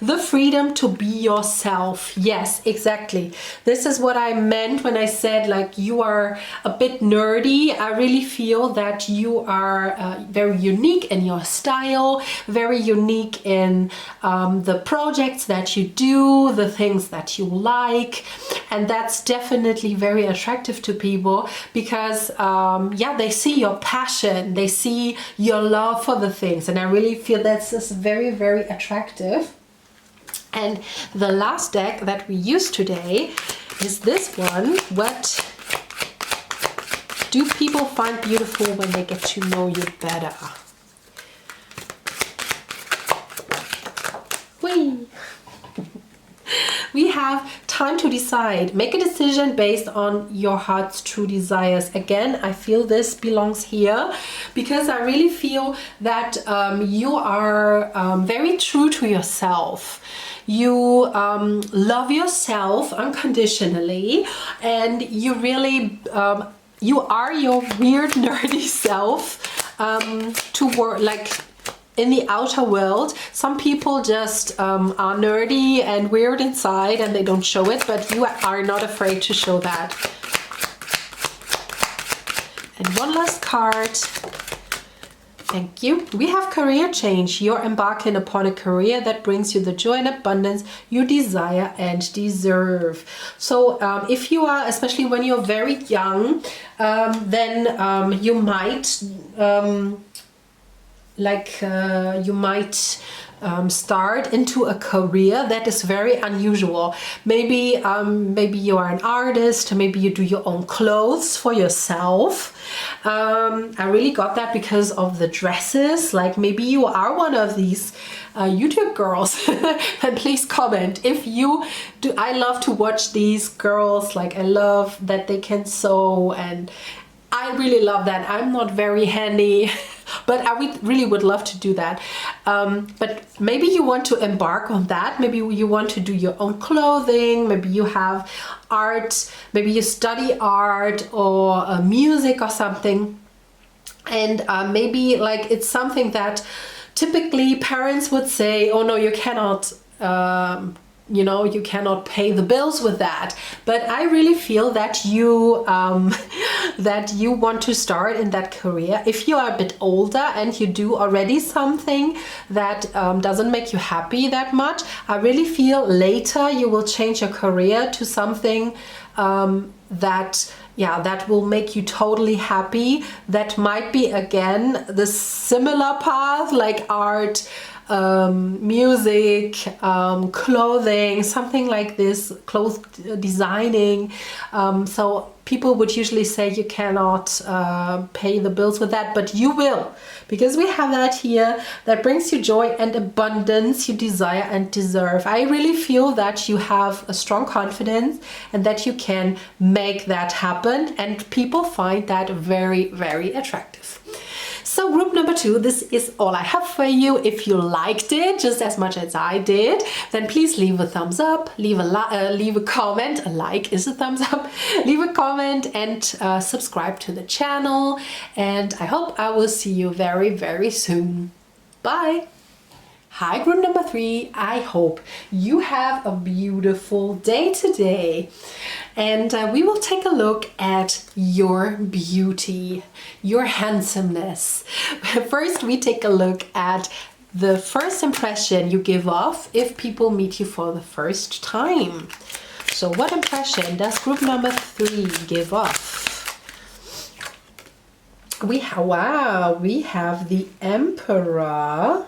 The freedom to be yourself. Yes, exactly. This is what I meant when I said like you are a bit nerdy. I really feel that you are very unique in your style, very unique in the projects that you do, the things that you like. And that's definitely very attractive to people because yeah, they see your passion, they see your love for the things. And I really feel that's just very, very attractive. And the last deck that we use today is this one. What do people find beautiful when they get to know you better? Whee! We have time to decide. Make a decision based on your heart's true desires. Again, I feel this belongs here because I really feel that you are very true to yourself. You love yourself unconditionally, and you really you are your weird nerdy self to work like in the outer world. Some people just are nerdy and weird inside and they don't show it, but you are not afraid to show that. And one last card. Thank you. We have career change. You're embarking upon a career that brings you the joy and abundance you desire and deserve. So if you are, especially when you're very young, then you might start into a career that is very unusual. Maybe maybe you are an artist, maybe you do your own clothes for yourself. I really got that because of the dresses. Like maybe you are one of these YouTube girls. And please comment if you do. I love to watch these girls. Like I love that they can sew, and I really love that. I'm not very handy, but I really would love to do that. But maybe you want to embark on that. Maybe you want to do your own clothing. Maybe you have art. Maybe you study art or music or something. And maybe like it's something that typically parents would say, oh no, you cannot you know, you cannot pay the bills with that. But I really feel that you that you want to start in that career. If you are a bit older and you do already something that doesn't make you happy that much, I really feel later you will change your career to something that will make you totally happy. That might be again the similar path, like art, music, clothing, something like this, clothes designing. So people would usually say you cannot pay the bills with that, but you will, because we have that here that brings you joy and abundance you desire and deserve. I really feel that you have a strong confidence and that you can make that happen, and people find that very, very attractive. So group number 2, this is all I have for you. If you liked it just as much as I did, then please leave a thumbs up, leave a comment. A like is a thumbs up. Leave a comment and subscribe to the channel. And I hope I will see you very, very soon. Bye. Hi group number 3, I hope you have a beautiful day today, and we will take a look at your beauty, your handsomeness. First we take a look at the first impression you give off if people meet you for the first time. So what impression does group number 3 give off? We have the Emperor.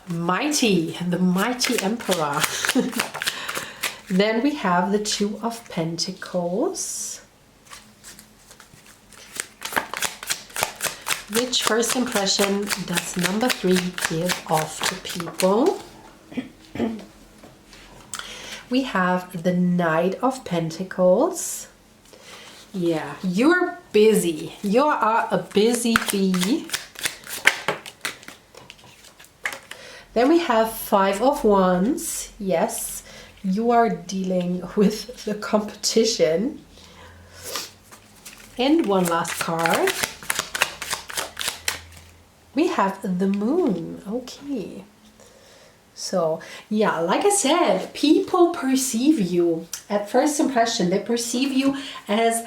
the mighty emperor. Then we have the Two of Pentacles. Which first impression does number 3 give off to people? We have the Knight of Pentacles. Yeah, you're busy. You are a busy bee. Then we have Five of Wands. Yes, you are dealing with the competition. And one last card. We have the Moon. Okay. So, yeah, like I said, people perceive you at first impression. They perceive you as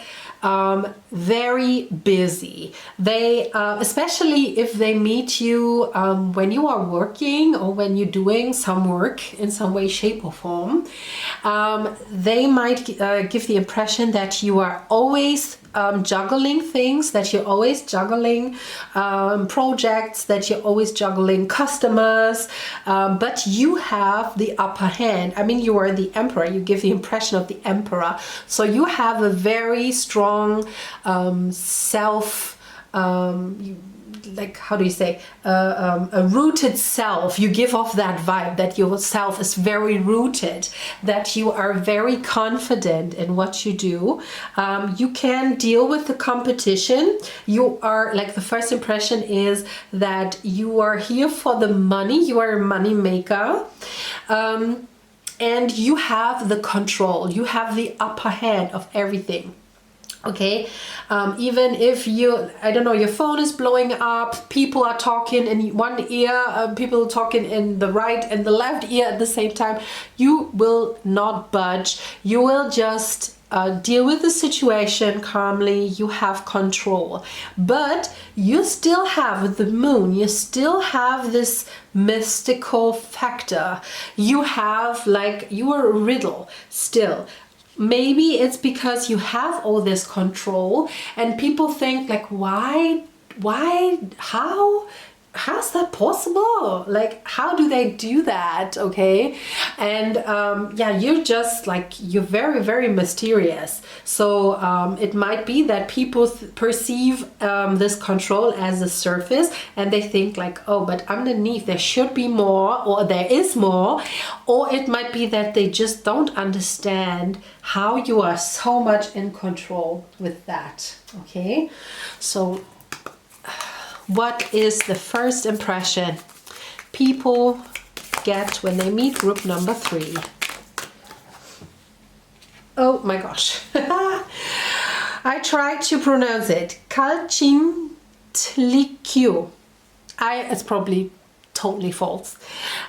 very busy. They, especially if they meet you when you are working or when you're doing some work in some way, shape or form, they might give the impression that you are always juggling things, that you're always juggling projects, that you're always juggling customers, but you have the upper hand. I mean, you are the emperor. You give the impression of the emperor. So you have a very strong self, like, how do you say, a rooted self. You give off that vibe that your self is very rooted, that you are very confident in what you do. You can deal with the competition. You are, like, the first impression is that you are here for the money. You are a money maker. And you have the control. You have the upper hand of everything. Okay, even if you, I don't know, your phone is blowing up, people are talking in one ear, people talking in the right and the left ear at the same time, you will not budge. You will just deal with the situation calmly. You have control, but you still have the Moon. You still have this mystical factor. You have, like, you are a riddle still. Maybe it's because you have all this control and people think, like, why, how's that possible? Like, how do they do that? Okay. And yeah, you're just like, you're very, very mysterious. So it might be that people perceive this control as a surface and they think, like, oh, but underneath there should be more, or there is more. Or it might be that they just don't understand how you are so much in control with that. Okay. So what is the first impression people get when they meet group number 3? Oh my gosh. I tried to pronounce it. Kalchintlikyu. It's probably totally false.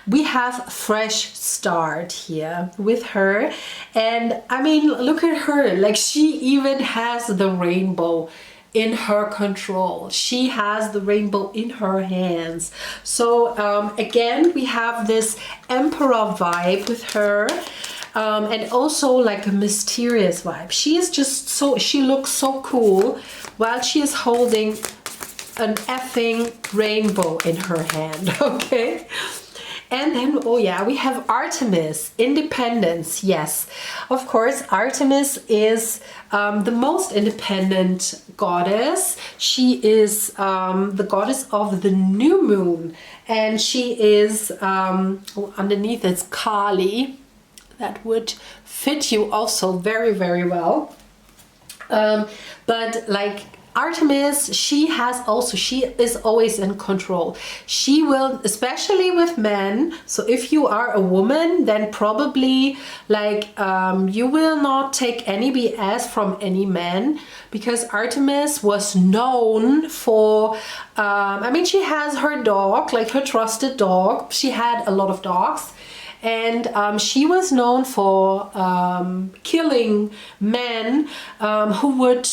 We have fresh start here with her. And I mean, look at her. Like, she even has the rainbow in her control. She has the rainbow in her hands. So again, we have this emperor vibe with her, and also like a mysterious vibe. She is just so, she looks so cool while she is holding an effing rainbow in her hand. Okay. And then, oh yeah, we have Artemis, independence. Yes, of course, Artemis is the most independent goddess. She is the goddess of the new moon. And she is, underneath it's Kali. That would fit you also very, very well. But like, Artemis, she is always in control. She will, especially with men, so if you are a woman, then probably like you will not take any BS from any man, because Artemis was known for, I mean, she has her dog, like her trusted dog. She had a lot of dogs. And she was known for killing men who would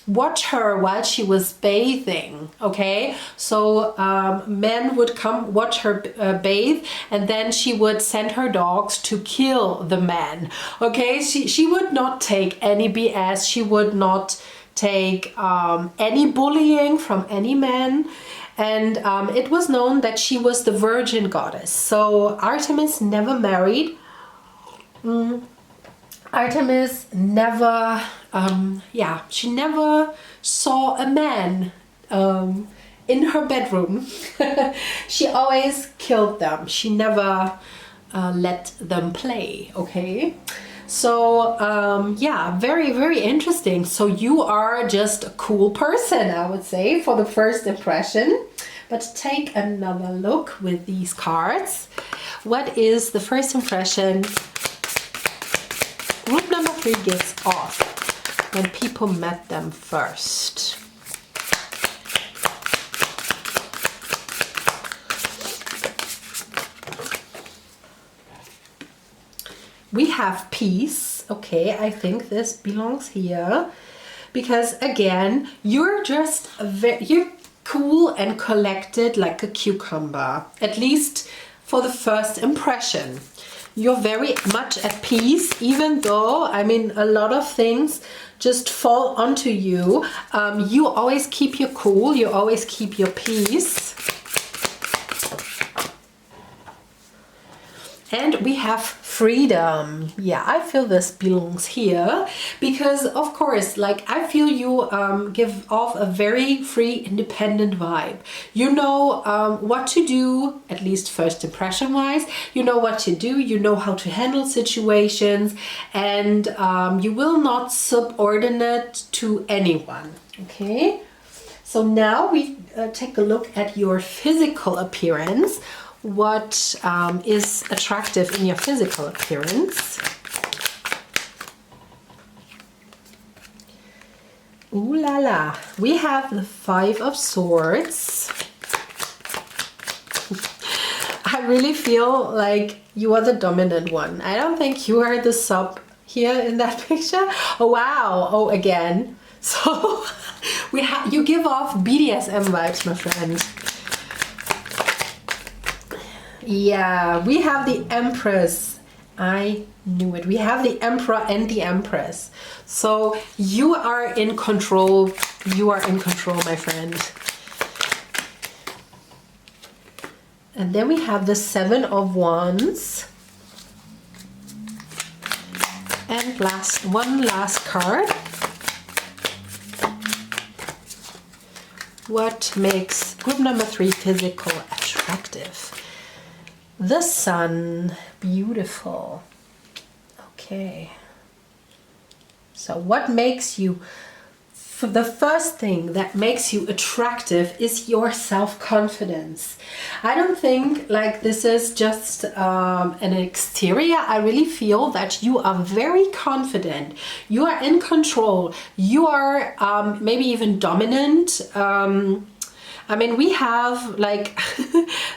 watch her while she was bathing. Okay, so men would come watch her bathe, and then she would send her dogs to kill the man. Okay, she would not take any BS. She would not take any bullying from any man. and it was known that she was the virgin goddess. So Artemis never married. Artemis never, she never saw a man in her bedroom. She always killed them. She never let them play, okay? So yeah, very, very interesting. So you are just a cool person, I would say, for the first impression. But take another look with these cards. What is the first impression group number 3 gives off when people met them first? We have peace. Okay, I think this belongs here because again, you're just you're cool and collected like a cucumber, at least for the first impression. You're very much at peace, even though, I mean, a lot of things just fall onto you. You always keep your cool, you always keep your peace. And we have freedom. Yeah, I feel this belongs here because, of course, like I feel you give off a very free, independent vibe. You know what to do, at least first impression wise. You know what to do, you know how to handle situations, and you will not subordinate to anyone. Okay, so now we take a look at your physical appearance. What is attractive in your physical appearance? Ooh la la. We have the 5 of Swords. I really feel like you are the dominant one. I don't think you are the sub here in that picture. Oh wow. Oh, again. So you give off BDSM vibes, my friend. Yeah, we have the Empress. I knew it. We have the Emperor and the Empress. So you are in control. You are in control, my friend. And then we have the 7 of Wands. And one last card. What makes group number 3 physical attractive? The Sun. Beautiful. Okay. So what makes you, the first thing that makes you attractive is your self-confidence. I don't think like this is just an exterior. I really feel that you are very confident. You are in control. You are maybe even dominant. I mean, we have like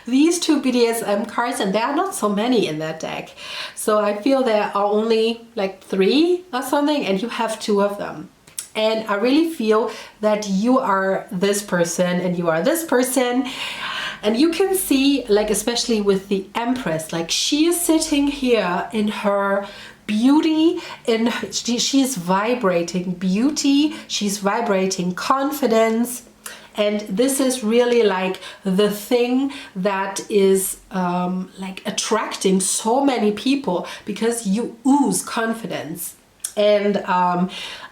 these 2 BDSM cards and there are not so many in that deck. So I feel there are only like 3 or something and you have 2 of them. And I really feel that you are this person and you are this person. And you can see, like, especially with the Empress, like she is sitting here in her beauty, she's vibrating beauty, she's vibrating confidence. And this is really like the thing that is like attracting so many people because you ooze confidence. And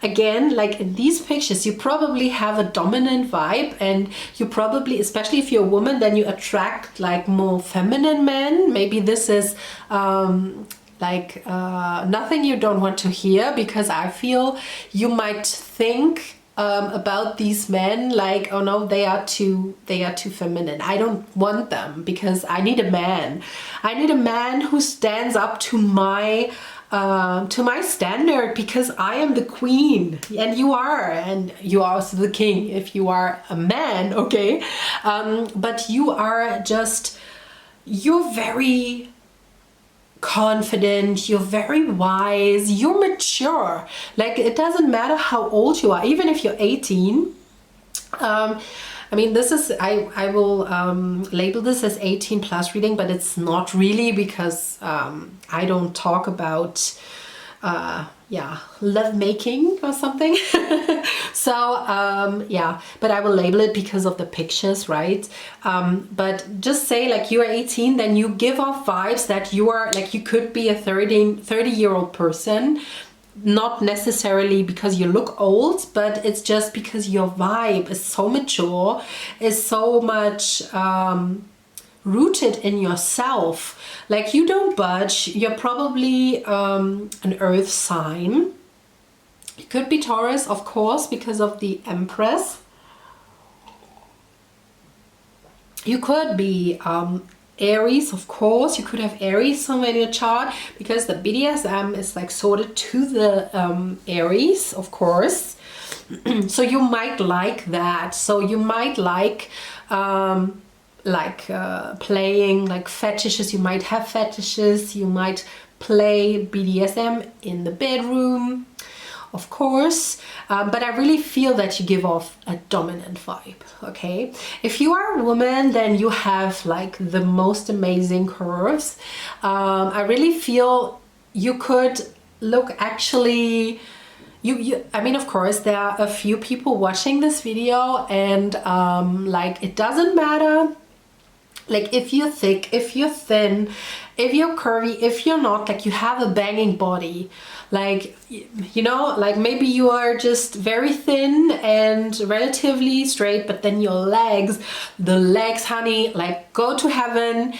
again, like in these pictures, you probably have a dominant vibe and you probably, especially if you're a woman, then you attract like more feminine men. Maybe this is like nothing you don't want to hear, because I feel you might think about these men like, oh no, they are too feminine. I don't want them because I need a man. I need a man who stands up to my standard, because I am the queen and you are also the king if you are a man, okay? But you are just, you're very confident, you're very wise, you're mature. Like, it doesn't matter how old you are, even if you're 18. I mean, this is, I will label this as 18 plus reading, but it's not really, because I don't talk about yeah, love making or something. So yeah, but I will label it because of the pictures, right? But just say like you are 18, then you give off vibes that you are like, you could be a 30-year-old person, not necessarily because you look old, but it's just because your vibe is so mature, is so much rooted in yourself. Like you don't budge. You're probably an earth sign. It could be Taurus, of course, because of the Empress. You could be Aries, of course. You could have Aries somewhere in your chart, because the BDSM is like sorted to the Aries, of course. So you might like that. So you might like playing like fetishes. You might have fetishes. You might play BDSM in the bedroom, of course, but I really feel that you give off a dominant vibe. Okay, if you are a woman, then you have like the most amazing curves. I really feel you could look actually, I mean, of course there are a few people watching this video, and like it doesn't matter. Like if you're thick, if you're thin, if you're curvy, if you're not, like you have a banging body. Like, you know, like maybe you are just very thin and relatively straight, but then your legs, the legs, honey, like go to heaven.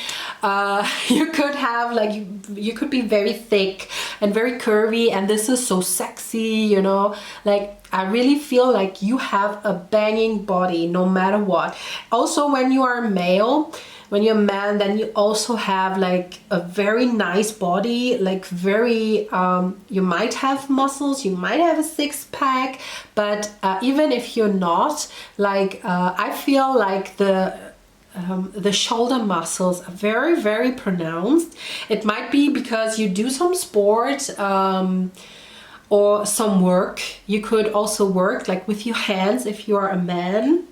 You could have like, you could be very thick and very curvy, and this is so sexy, you know, like I really feel like you have a banging body no matter what. Also, when you are a male, when you're a man, then you also have like a very nice body, like very, you might have muscles, you might have a six-pack, but even if you're not, like I feel like the shoulder muscles are very, very pronounced. It might be because you do some sport, or some work. You could also work like with your hands if you are a man.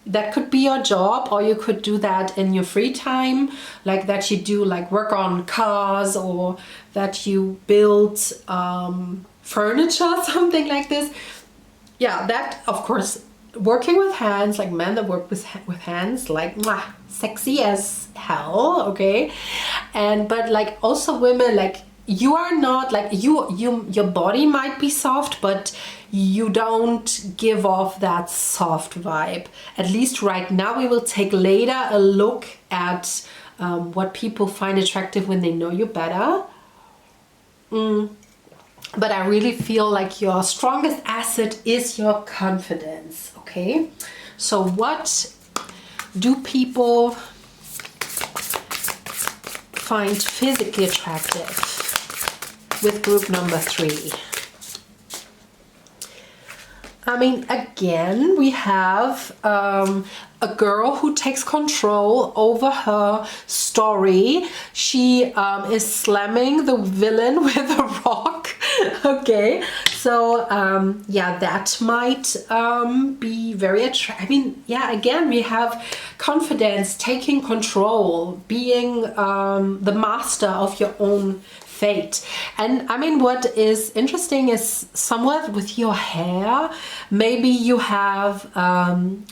That could be your job, or you could do that in your free time, like that you do like work on cars, or that you build furniture, something like this. Yeah, that of course, working with hands, like men that work with hands, like mwah, sexy as hell. Okay, and but like also women, like you are not like your body might be soft, but you don't give off that soft vibe. At least right now. We will take later a look at what people find attractive when they know you better. But I really feel like your strongest asset is your confidence. Okay, so what do people find physically attractive with group number 3? I mean, again, we have a girl who takes control over her story. She is slamming the villain with a rock. Okay, so yeah, that might be very attractive. I mean, yeah, again, we have confidence, taking control, being the master of your own fate. And I mean, what is interesting is somewhat with your hair, maybe you have an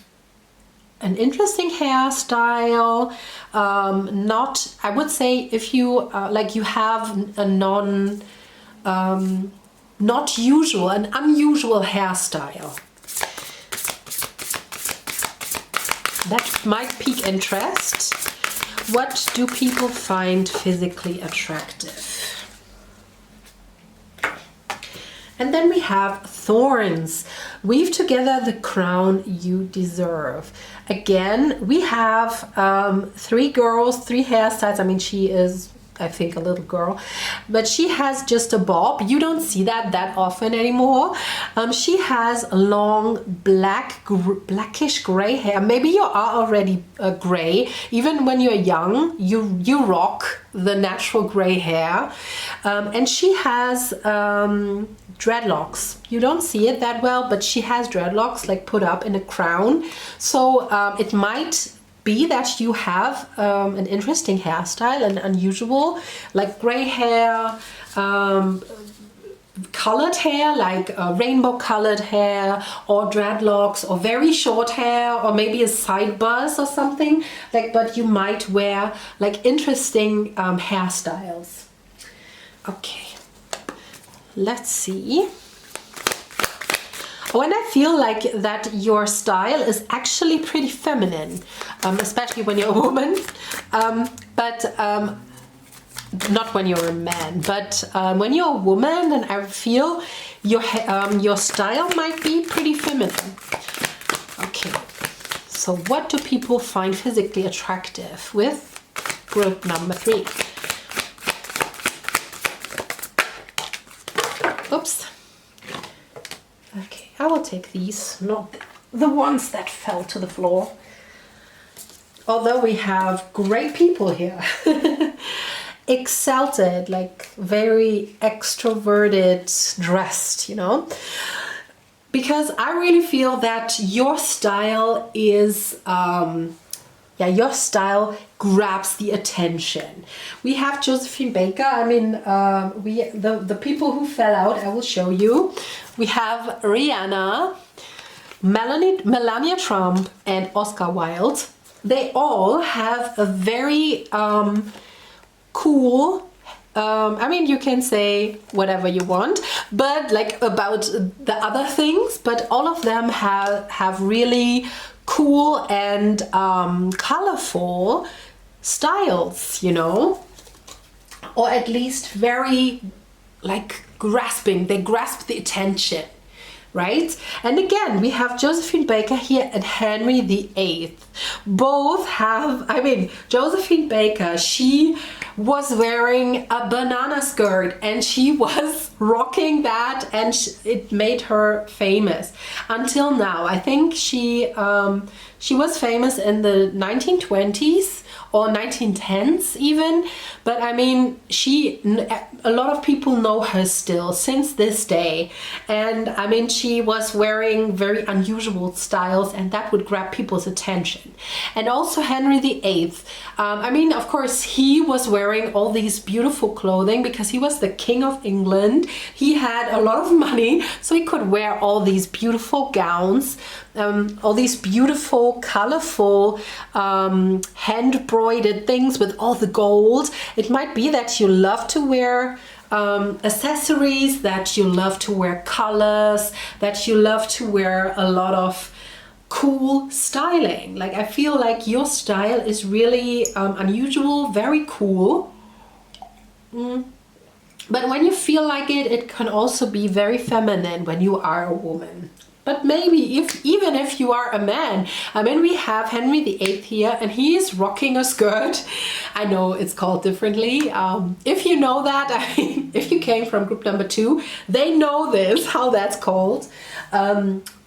interesting hairstyle. Not, I would say, if you like you have a not usual, an unusual hairstyle, that might pique interest. What do people find physically attractive? And then we have thorns. Weave together the crown you deserve. Again, we have 3 girls, 3 hairstyles. I mean, she is, I think, a little girl, but she has just a bob. You don't see that often anymore. She has long blackish gray hair. Maybe you are already gray. Even when you're young, you rock the natural gray hair. And she has dreadlocks. You don't see it that well, but she has dreadlocks like put up in a crown. So it might be that you have an interesting hairstyle, an unusual, like gray hair, colored hair, like rainbow colored hair, or dreadlocks, or very short hair, or maybe a side buzz or something like, but you might wear like interesting hairstyles. Okay, let's see. When I feel like that your style is actually pretty feminine, especially when you're a woman, but not when you're a man, but when you're a woman, then I feel your style might be pretty feminine. Okay, so what do people find physically attractive with group number 3? Oops. Okay, I will take these, not the ones that fell to the floor. Although we have great people here. Exalted, like very extroverted, dressed, you know. Because I really feel that your style is, your style grabs the attention. We have Josephine Baker. I mean, the people who fell out, I will show you. We have Rihanna, Melania Trump, and Oscar Wilde. They all have a very cool, I mean, you can say whatever you want, but like about the other things, but all of them have really cool and colorful styles, you know, or at least very like grasping, they grasp the attention, right? And again, we have Josephine Baker here and Henry VIII. Both have, I mean, Josephine Baker, she was wearing a banana skirt and she was rocking that, and it made her famous until now. I think she was famous in the 1920s or 1910s even, but I mean, a lot of people know her still since this day, and I mean, she was wearing very unusual styles, and that would grab people's attention. And also Henry VIII, I mean, of course, he was wearing all these beautiful clothing because he was the King of England. He had a lot of money, so he could wear all these beautiful gowns, all these beautiful, colorful, hand-broidered things with all the gold. It might be that you love to wear accessories, that you love to wear colors, that you love to wear a lot of cool styling. Like, I feel like your style is really unusual, very cool. But when you feel like it, it can also be very feminine when you are a woman. But maybe even if you are a man, I mean, we have Henry VIII here and he is rocking a skirt. I know it's called differently. If you know that, I mean, if you came from group number 2, they know this, how that's called.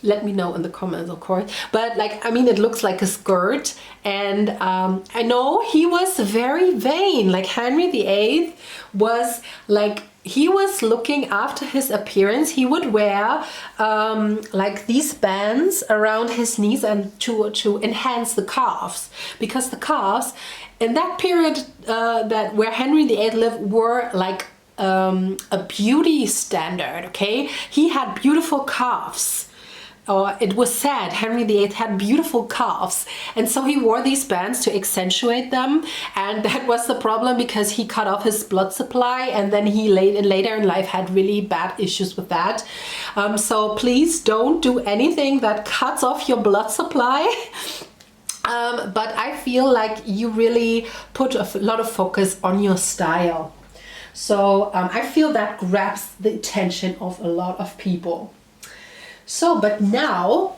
Let me know in the comments, of course. But like, I mean, it looks like a skirt, and I know he was very vain. Like, Henry VIII was like, he was looking after his appearance. He would wear like these bands around his knees and to enhance the calves, because the calves in that period where Henry VIII lived were like a beauty standard. Okay, he had beautiful calves. It was said Henry VIII had beautiful calves, and so he wore these bands to accentuate them, and that was the problem because he cut off his blood supply, and then he later in life had really bad issues with that. So please don't do anything that cuts off your blood supply. But I feel like you really put a lot of focus on your style. So I feel that grabs the attention of a lot of people. So, but now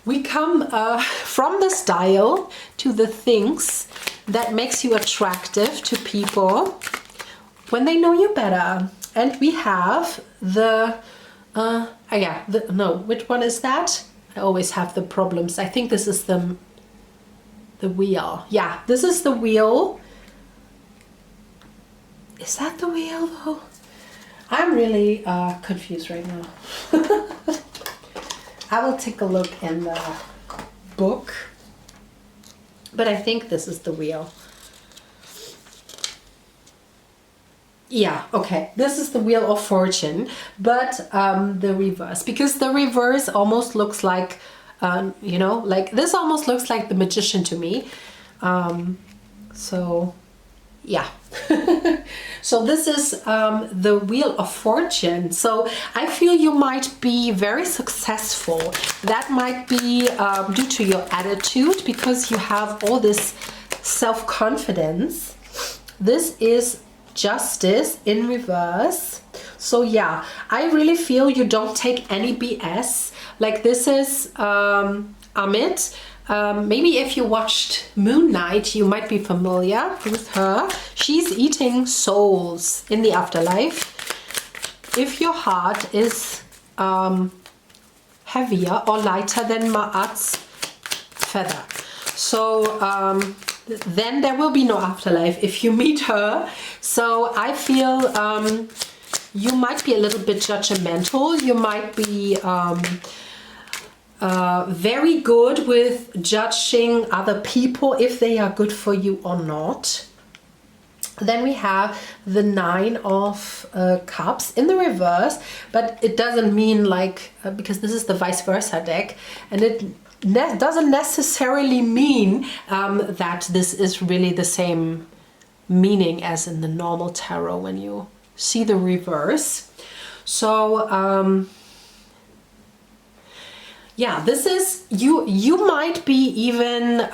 we come from the style to the things that makes you attractive to people when they know you better. And we have the, which one is that? I always have the problems. I think this is the wheel. Yeah, this is the wheel. Is that the wheel though? I'm really confused right now. I will take a look in the book. but I think this is the wheel. Yeah, okay, this is the Wheel of Fortune, but the reverse, because the reverse almost looks like, you know, like this almost looks like the Magician to me. So yeah. So this is the Wheel of Fortune. So I feel you might be very successful. That might be due to your attitude, because you have all this self-confidence. This is Justice in reverse. So yeah, I really feel you don't take any BS. Like this is Amit. Maybe if you watched Moon Knight, you might be familiar with her. She's eating souls in the afterlife. If your heart is heavier or lighter than Ma'at's feather, so then there will be no afterlife if you meet her. So I feel you might be a little bit judgmental. You might be very good with judging other people if they are good for you or not. Then we have the Nine of Cups in the reverse, but it doesn't mean like, because this is the vice versa deck, and it doesn't necessarily mean that this is really the same meaning as in the normal tarot when you see the reverse. So yeah, this is you might be even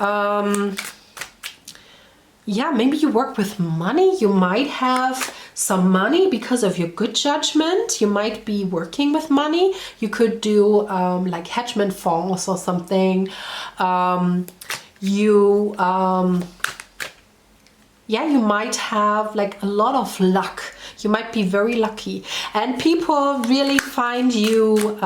yeah, maybe you work with money. You might have some money because of your good judgment. You might be working with money. You could do like hedge funds or something. Yeah, you might have like a lot of luck. You might be very lucky, and people really find you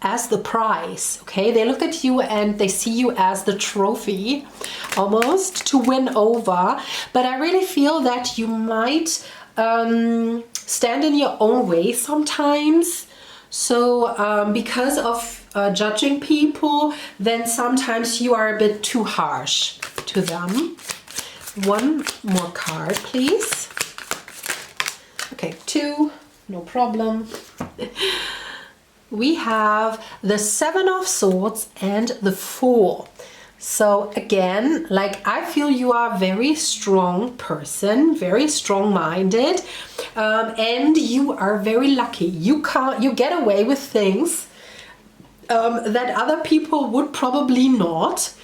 as the prize. Okay, they look at you and they see you as the trophy almost to win over. But I really feel that you might stand in your own way sometimes. So because of judging people, then sometimes you are a bit too harsh to them. One more card, please. Okay, 2, no problem. We have the Seven of Swords and the Fool. So again, like I feel you are a very strong person, very strong-minded, and you are very lucky. You get away with things that other people would probably not.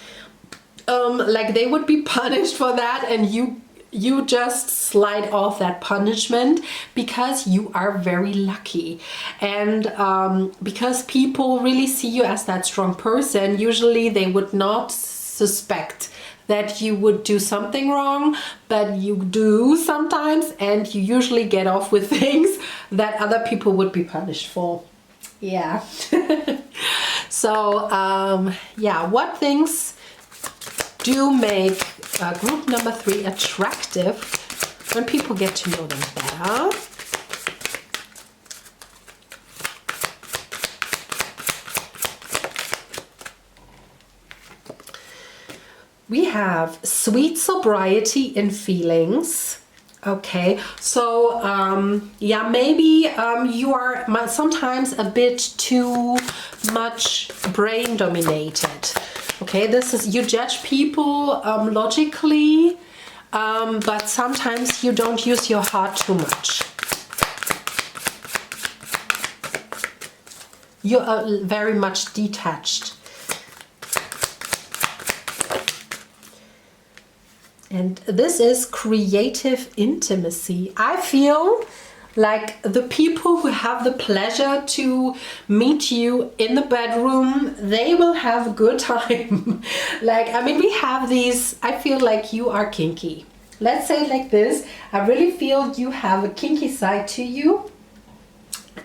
Like they would be punished for that, and you just slide off that punishment because you are very lucky. And because people really see you as that strong person, usually they would not suspect that you would do something wrong, but you do sometimes, and you usually get off with things that other people would be punished for. Yeah. So yeah, what things do make group number 3 attractive when people get to know them better? We have sweet sobriety in feelings. Okay, so yeah, maybe you are sometimes a bit too much brain dominated. Okay, this is, you judge people logically, but sometimes you don't use your heart too much. You are very much detached. And this is creative intimacy. I feel like the people who have the pleasure to meet you in the bedroom, they will have a good time. Like, I mean, we have these, I feel like you are kinky. Let's say it like this. I really feel you have a kinky side to you.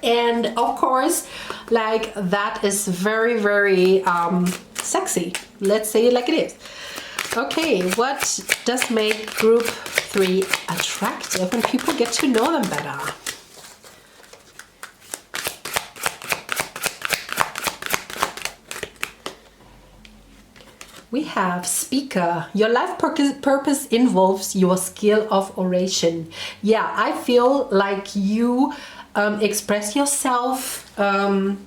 And of course, like that is very, very sexy. Let's say it like it is. Okay, what does make group 3 attractive when people get to know them better? We have speaker. Your life purpose involves your skill of oration. Yeah, I feel like you express yourself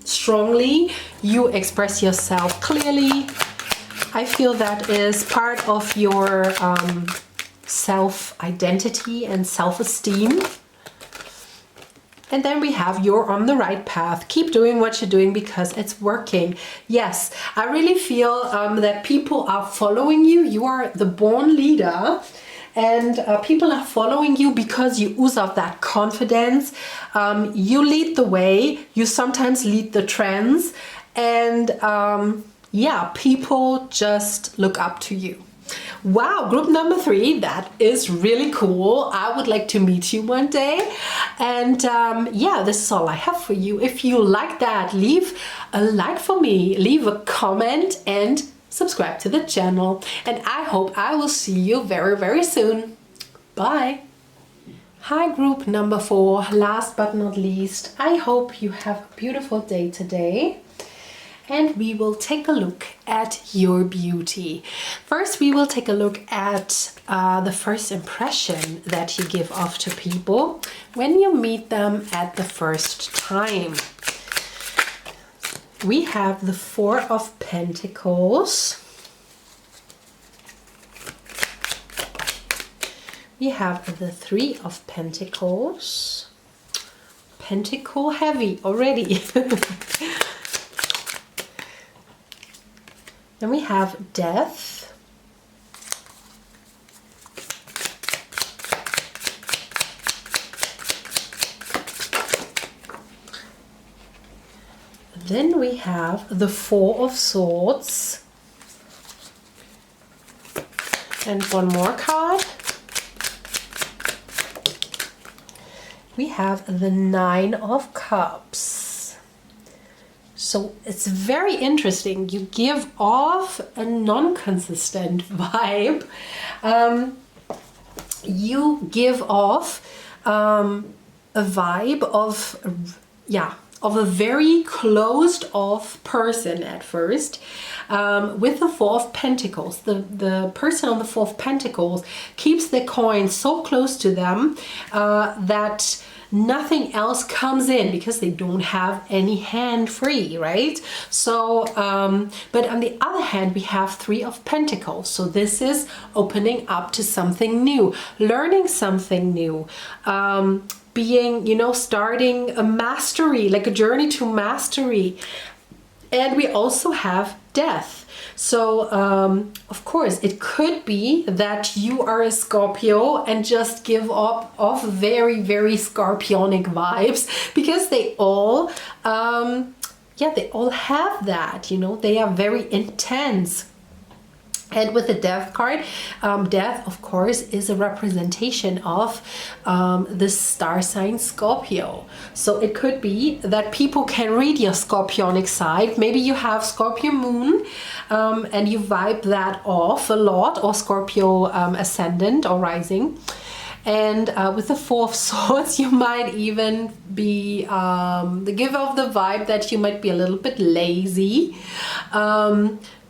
strongly. You express yourself clearly. I feel that is part of your self-identity and self-esteem. And then we have you're on the right path. Keep doing what you're doing because it's working. Yes, I really feel that people are following you. You are the born leader, and people are following you because you ooze out that confidence. You lead the way. You sometimes lead the trends, and yeah, people just look up to you. Wow, group number 3, that is really cool. I would like to meet you one day. And yeah, this is all I have for you. If you like that, leave a like for me, leave a comment, and subscribe to the channel. And I hope I will see you very, very soon. Bye. Hi, group number 4, last but not least. I hope you have a beautiful day today. And we will take a look at your beauty. First, we will take a look at the first impression that you give off to people when you meet them at the first time. We have the 4 of Pentacles. We have the 3 of Pentacles. Pentacle heavy already. Then we have Death. Then we have the 4 of Swords. And one more card. We have the 9 of Cups. So it's very interesting. You give off a non-consistent vibe. You give off a vibe of, yeah, of a very closed off person at first. With the 4 of Pentacles, the person on the 4 of Pentacles keeps the coin so close to them that nothing else comes in because they don't have any hand free, right? So, but on the other hand, we have 3 of Pentacles. So this is opening up to something new, learning something new, being, you know, starting a mastery, like a journey to mastery. And we also have Death. So, of course, it could be that you are a Scorpio and just give off very, very Scorpionic vibes because they all, yeah, they all have that, you know, they are very intense. And with the Death card, Death, of course, is a representation of the star sign Scorpio. So it could be that people can read your Scorpionic side. Maybe you have Scorpio moon and you vibe that off a lot, or Scorpio ascendant or rising. And with the 4 of Swords, you might even be, give off the vibe that you might be a little bit lazy.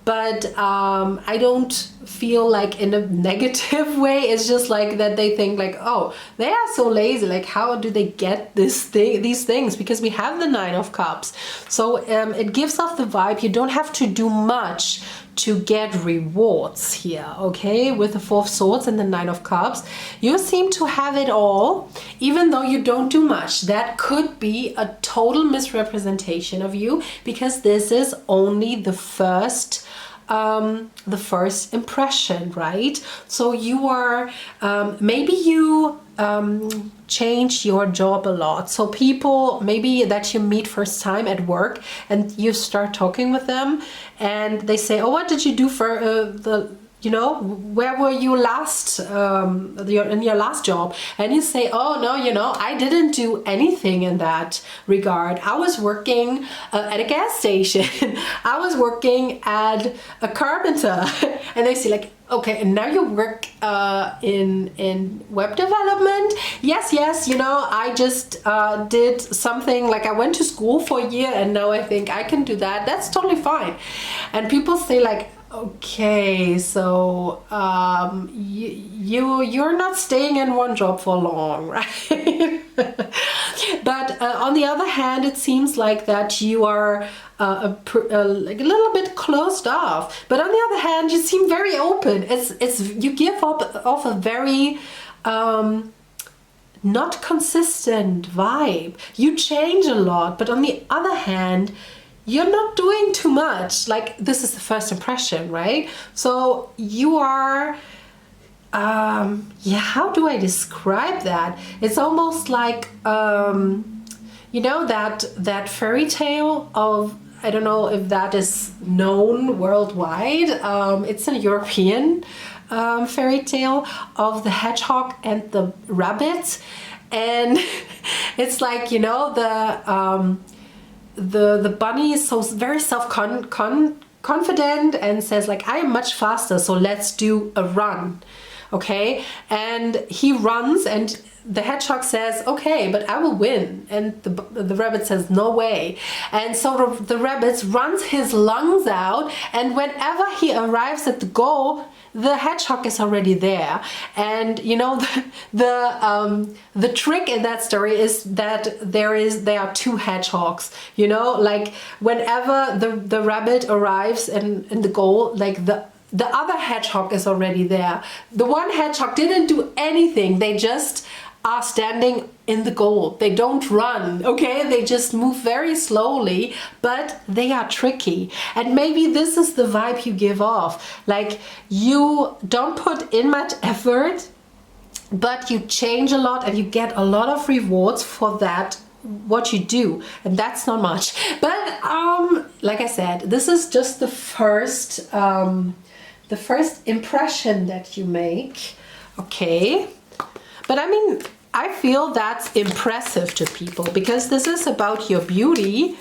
But I don't feel like in a negative way. It's just like that they think like, oh, they are so lazy. Like, how do they get these things? Because we have the 9 of Cups. So it gives off the vibe you don't have to do much to get rewards here, okay? With the 4 of Swords and the 9 of Cups, you seem to have it all, even though you don't do much. That could be a total misrepresentation of you because this is only the first impression, right? So you are, maybe you change your job a lot. So people maybe that you meet first time at work and you start talking with them and they say, oh, what did you do for you know, where were you last, in your last job? And you say, oh no, you know, I didn't do anything in that regard. I was working at a gas station. I was working at a carpenter. And they say like, okay, and now you work in web development? Yes, you know, I just did something, like I went to school for a year and now I think I can do that. That's totally fine. And people say like, Okay, so you're not staying in one job for long, right? But on the other hand, it seems like that you are like a little bit closed off. But on the other hand, you seem very open. It's you give off a very not consistent vibe. You change a lot, but on the other hand, you're not doing too much. Like, this is the first impression, right? So you are, yeah, how do I describe that? It's almost like, you know, that fairy tale of, I don't know if that is known worldwide. It's a European fairy tale of the hedgehog and the rabbit. And it's like, you know, the bunny is so very confident and says like, I am much faster, so let's do a run. Okay, and he runs and the hedgehog says, okay, but I will win. And the rabbit says, no way. And so the rabbit runs his lungs out, and whenever he arrives at the goal, the hedgehog is already there. And you know, the trick in that story is that there are two hedgehogs. You know, like whenever the rabbit arrives in the goal, like the other hedgehog is already there. The one hedgehog didn't do anything. They just are standing in the goal. They don't run, okay? They just move very slowly, but they are tricky. And maybe this is the vibe you give off. Like, you don't put in much effort, but you change a lot and you get a lot of rewards for that, what you do. And that's not much. But like I said, this is just the first impression that you make, okay? But I mean, I feel that's impressive to people because this is about your beauty,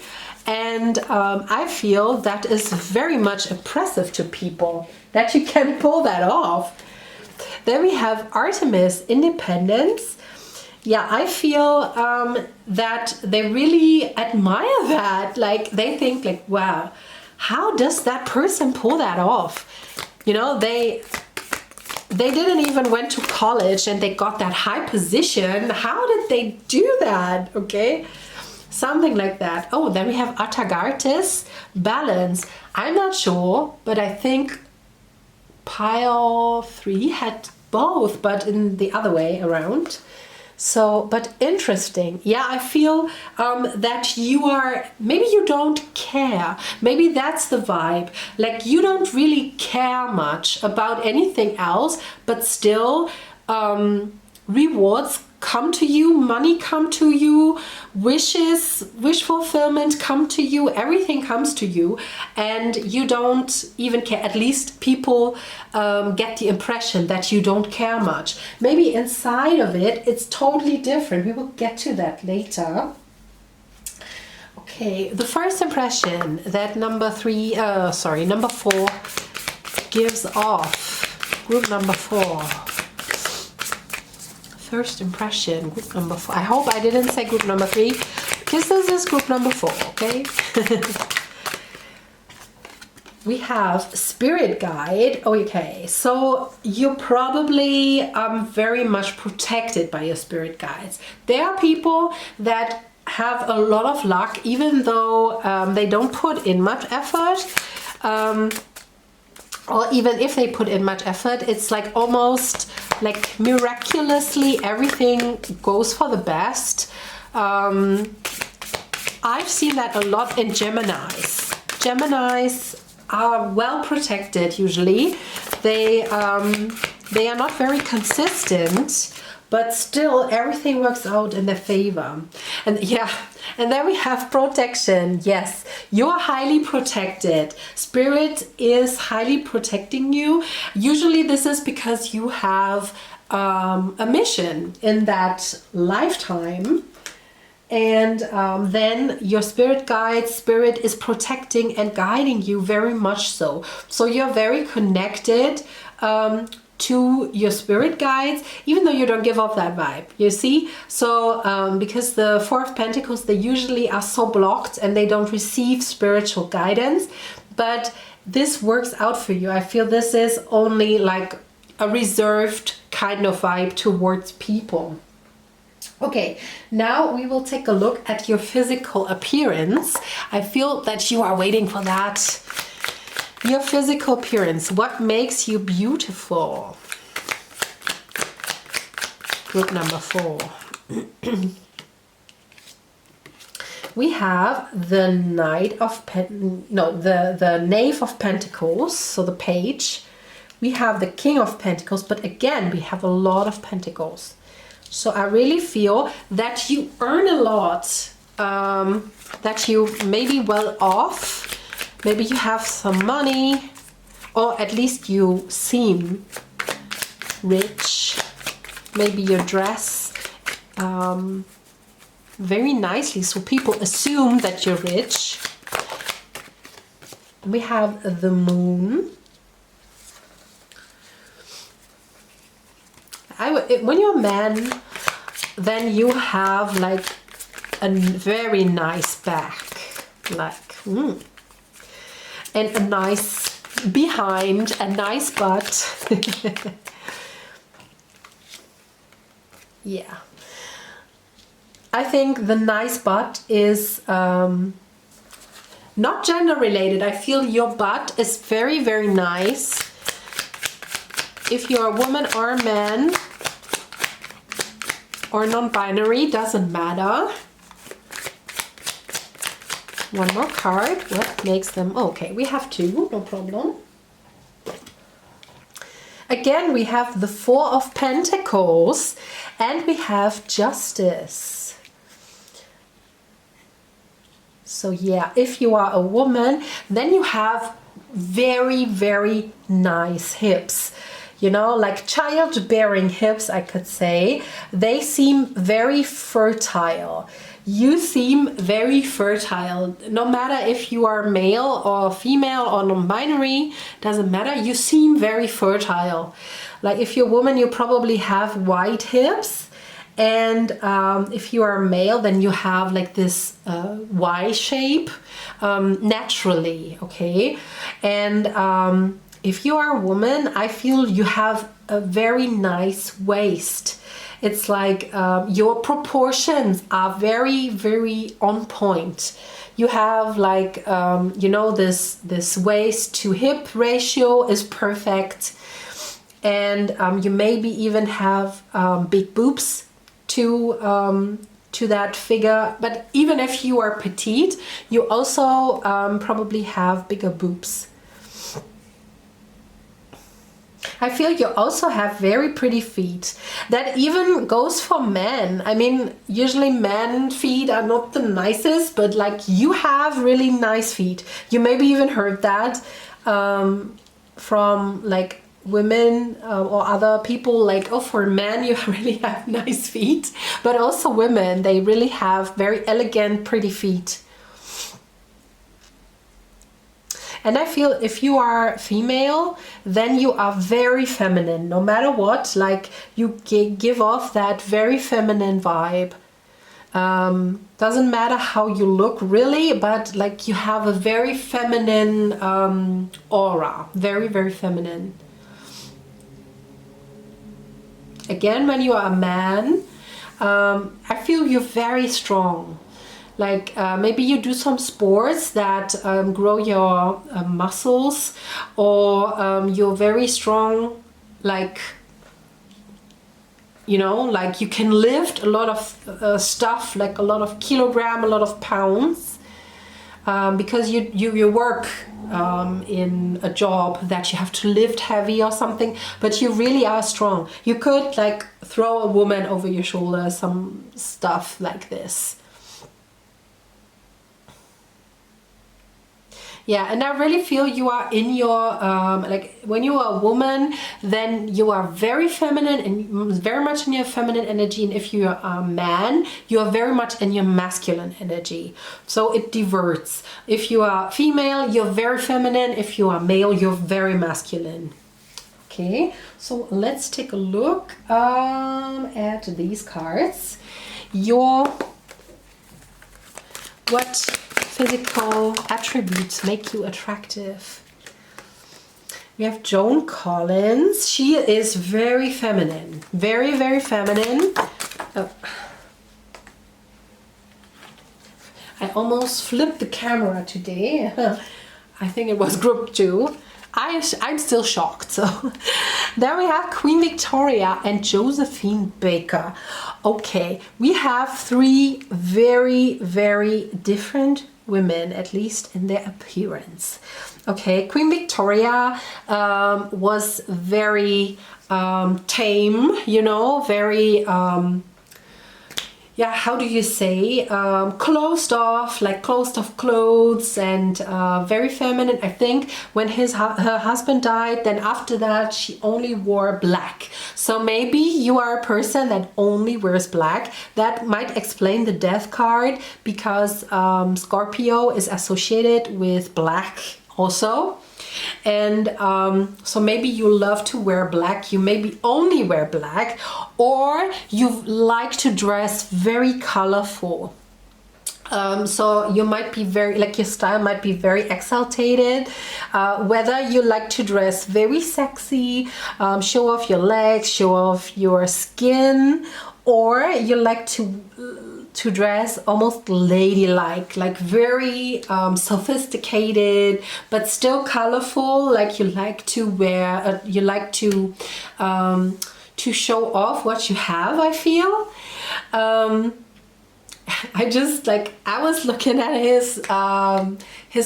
and I feel that is very much impressive to people that you can pull that off. Then we have Artemis, independence. Yeah, I feel that they really admire that. Like, they think like, wow, how does that person pull that off? You know, they didn't even went to college and they got that high position. How did they do that? Okay, something like that. Oh, then we have Atagartis, balance. I'm not sure, but I think pile 3 had both, but in the other way around. So, but interesting. Yeah, I feel that you are, maybe you don't care. Maybe that's the vibe. Like, you don't really care much about anything else, but still rewards come to you, money come to you, wish fulfillment come to you, everything comes to you, and you don't even care. At least people get the impression that you don't care much. Maybe inside of it, it's totally different. We will get to that later. Okay, the first impression that number 4 gives off. Group number 4. First impression, group number 4. I hope I didn't say group number 3, because this is group number 4, okay? We have spirit guide. Okay, so you're probably very much protected by your spirit guides. There are people that have a lot of luck, even though they don't put in much effort. Or even if they put in much effort, it's like almost like miraculously everything goes for the best. I've seen that a lot in Geminis. Geminis are well protected usually. They are not very consistent, but still everything works out in their favor. And yeah, and then we have protection. Yes, you're highly protected. Spirit is highly protecting you. Usually this is because you have a mission in that lifetime. And then your spirit is protecting and guiding you very much so. So you're very connected to your spirit guides, even though you don't give off that vibe, you see? So because the 4 of Pentacles, they usually are so blocked and they don't receive spiritual guidance. But this works out for you. I feel this is only like a reserved kind of vibe towards people. Okay, now we will take a look at your physical appearance. I feel that you are waiting for that. Your physical appearance, what makes you beautiful? Group number 4. We have the Knave of Pentacles, so the page. We have the King of Pentacles, but again, we have a lot of pentacles. So I really feel that you earn a lot, that you may be well off. Maybe you have some money, or at least you seem rich. Maybe you dress very nicely, so people assume that you're rich. We have the Moon. When you're a man, then you have like a very nice back, like, and a nice behind, a nice butt. Yeah. I think the nice butt is not gender related. I feel your butt is very, very nice. If you're a woman or a man or non-binary, doesn't matter. One more card. What makes them? Okay, we have 2, no problem. Again, we have the 4 of Pentacles and we have Justice. So yeah, if you are a woman, then you have very, very nice hips. You know, like childbearing hips, I could say. They seem very fertile. You seem very fertile. No matter if you are male or female or non-binary, doesn't matter. You seem very fertile. Like if you're a woman, you probably have wide hips. And if you are a male, then you have like this Y shape naturally, okay? And if you are a woman, I feel you have a very nice waist. It's like your proportions are very, very on point. You have like, you know, this waist to hip ratio is perfect. And you maybe even have big boobs to that figure. But even if you are petite, you also probably have bigger boobs. I feel you also have very pretty feet. That even goes for men. I mean, usually men feet are not the nicest, but like you have really nice feet. You maybe even heard that from like women or other people, like, oh, for men you really have nice feet. But also women, they really have very elegant, pretty feet. And I feel if you are female, then you are very feminine, no matter what. Like you give off that very feminine vibe. Doesn't matter how you look really, but like you have a very feminine aura. Very, very feminine. Again, when you are a man, I feel you're very strong. Like maybe you do some sports that grow your muscles, or you're very strong, like, you know, like you can lift a lot of stuff, like a lot of kilogram, a lot of pounds, because you work in a job that you have to lift heavy or something, but you really are strong. You could like throw a woman over your shoulder, some stuff like this. Yeah, and I really feel you are in your, like when you are a woman, then you are very feminine and very much in your feminine energy. And if you are a man, you are very much in your masculine energy. So it diverts. If you are female, you're very feminine. If you are male, you're very masculine. Okay, so let's take a look at these cards. What physical attributes make you attractive? We have Joan Collins. She is very feminine. Very, very feminine. Oh. I almost flipped the camera today. I think it was group 2. I'm still shocked. So there we have Queen Victoria and Josephine Baker. Okay, we have 3 very, very different women, at least in their appearance. Okay, Queen Victoria was very tame, you know, very yeah, how do you say, closed off clothes, and very feminine. I think when her husband died, then after that she only wore black. So maybe you are a person that only wears black. That might explain the death card, because Scorpio is associated with black also. And so maybe you love to wear black, you maybe only wear black, or you like to dress very colorful. So you might be very, like, your style might be very exalted, whether you like to dress very sexy, show off your legs, show off your skin, or you like to dress almost ladylike, like very sophisticated but still colorful, like you like to wear, you like to show off what you have, I feel. I just, like, I was looking at his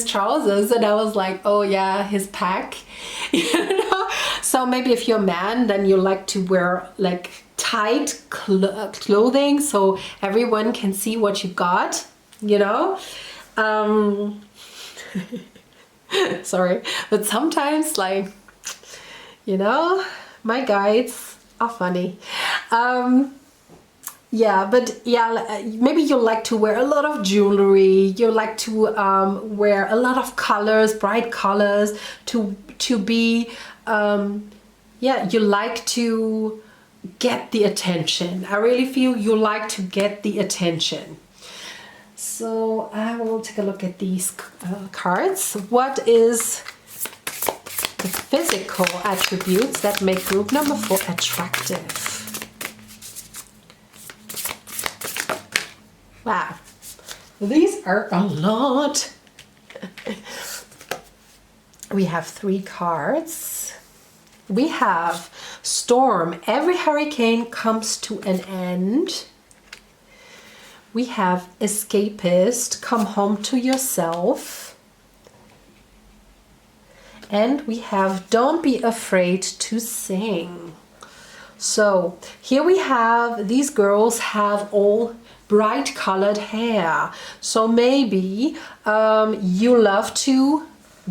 trousers and I was like, oh yeah, his pack, you know. So maybe if you're a man, then you like to wear like tight clothing so everyone can see what you got, you know. Sorry, but sometimes, like, you know, my guides are funny. Yeah, but yeah, maybe you like to wear a lot of jewelry, you like to wear a lot of colors, bright colors, to be yeah, you like to get the attention. I really feel you like to get the attention. So I will take a look at these cards. What is the physical attributes that make group number 4 attractive? Wow, these are a lot. We have 3 cards. We have storm. Every hurricane comes to an end. We have escapist. Come home to yourself. And we have don't be afraid to sing. So here we have, these girls have all bright colored hair. So maybe you love to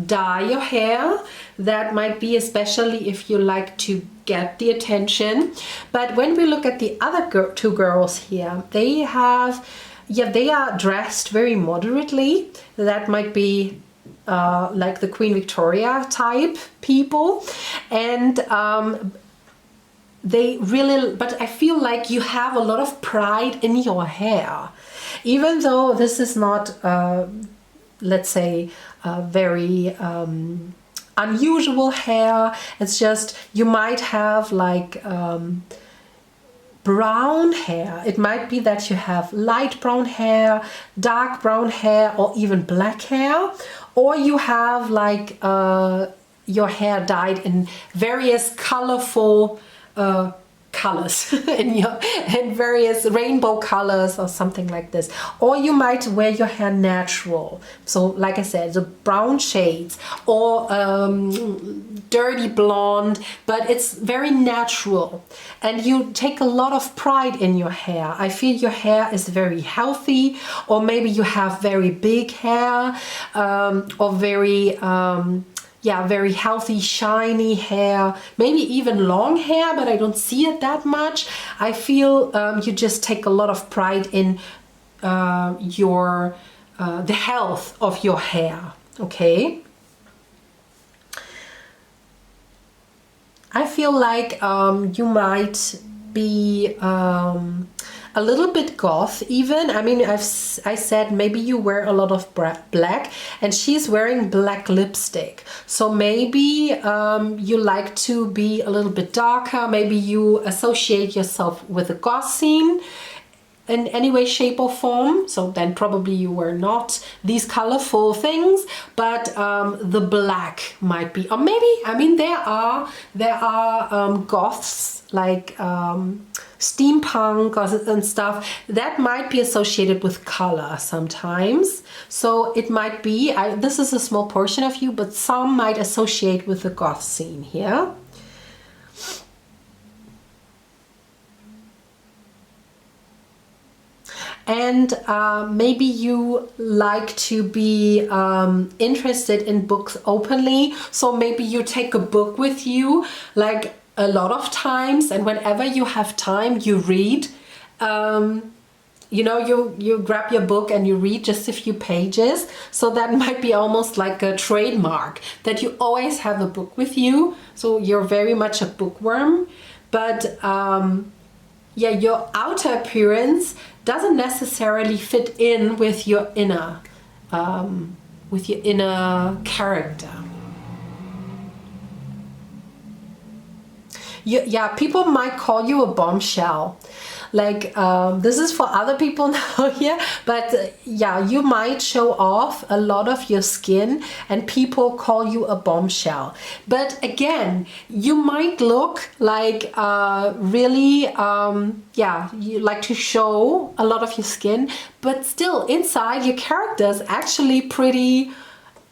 dye your hair. That might be, especially if you like to get the attention. But when we look at the other 2 girls here, they have, yeah, they are dressed very moderately. That might be like the Queen Victoria type people. And they really, but I feel like you have a lot of pride in your hair. Even though this is not, let's say, very unusual hair, it's just, you might have like brown hair. It might be that you have light brown hair, dark brown hair, or even black hair, or you have like your hair dyed in various colorful colors in various rainbow colors or something like this. Or you might wear your hair natural, so like I said, the brown shades, or dirty blonde, but it's very natural, and you take a lot of pride in your hair. I feel your hair is very healthy, or maybe you have very big hair, or very yeah, very healthy, shiny hair, maybe even long hair, but I don't see it that much. I feel you just take a lot of pride in the health of your hair, okay? I feel like you might be a a little bit goth even. I mean, I said maybe you wear a lot of black, and she's wearing black lipstick. So maybe you like to be a little bit darker. Maybe you associate yourself with a goth scene in any way, shape or form. So then probably you were not these colorful things, but the black might be, or maybe, I mean, there are goths like steampunk and stuff that might be associated with color sometimes. So it might be, this is a small portion of you, but some might associate with the goth scene here. And maybe you like to be interested in books openly. So maybe you take a book with you like a lot of times, and whenever you have time, you read. You know, you grab your book and you read just a few pages. So that might be almost like a trademark, that you always have a book with you. So you're very much a bookworm. But yeah, your outer appearance doesn't necessarily fit in with your inner character. Yeah, people might call you a bombshell. Like, this is for other people now here, but yeah, you might show off a lot of your skin and people call you a bombshell. But again, you might look like really, yeah, you like to show a lot of your skin, but still inside your character is actually pretty,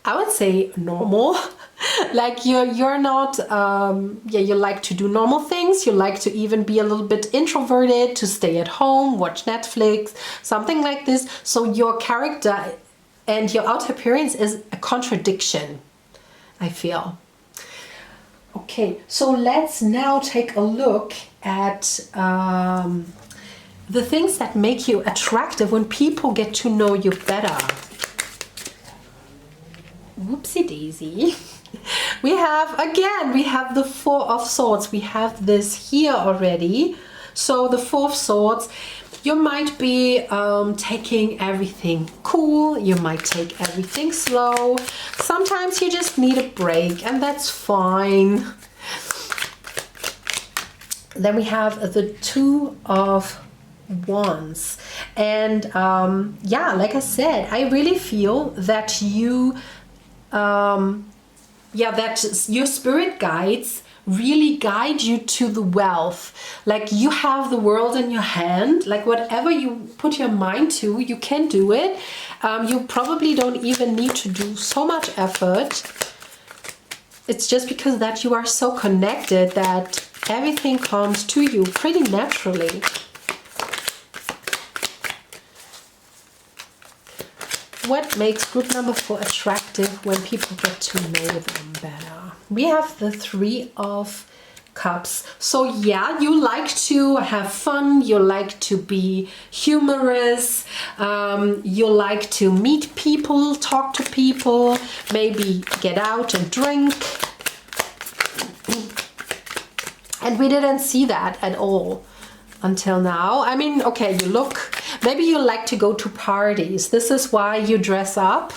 I would say, normal. Like you're not, yeah, you like to do normal things. You like to even be a little bit introverted, to stay at home, watch Netflix, something like this. So your character and your outer appearance is a contradiction, I feel. Okay, so let's now take a look at the things that make you attractive when people get to know you better. Whoopsie daisy. We have the Four of Swords. We have this here already. So the Four of Swords, you might be taking everything cool. You might take everything slow. Sometimes you just need a break, and that's fine. Then we have the Two of Wands. And yeah, like I said, I really feel that you yeah, that your spirit guides really guide you to the wealth. Like you have the world in your hand, like whatever you put your mind to, you can do it. You probably don't even need to do so much effort. It's just because that you are so connected that everything comes to you pretty naturally. What makes group number 4 attractive when people get to know them better? We have the Three of Cups. So yeah, you like to have fun, you like to be humorous, you like to meet people, talk to people, maybe get out and drink. And we didn't see that at all until now. I mean, okay, you look, maybe you like to go to parties. This is why you dress up.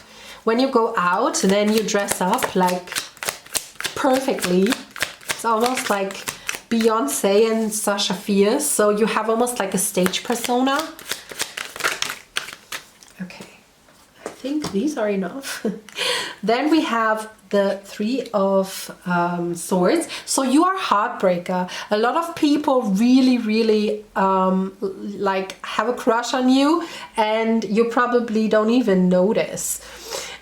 When you go out, then you dress up like perfectly. It's almost like Beyonce and Sasha Fierce. So you have almost like a stage persona. Okay, I think these are enough. Then we have the Three of Swords. So you are heartbreaker. A lot of people really like have a crush on you, and you probably don't even notice.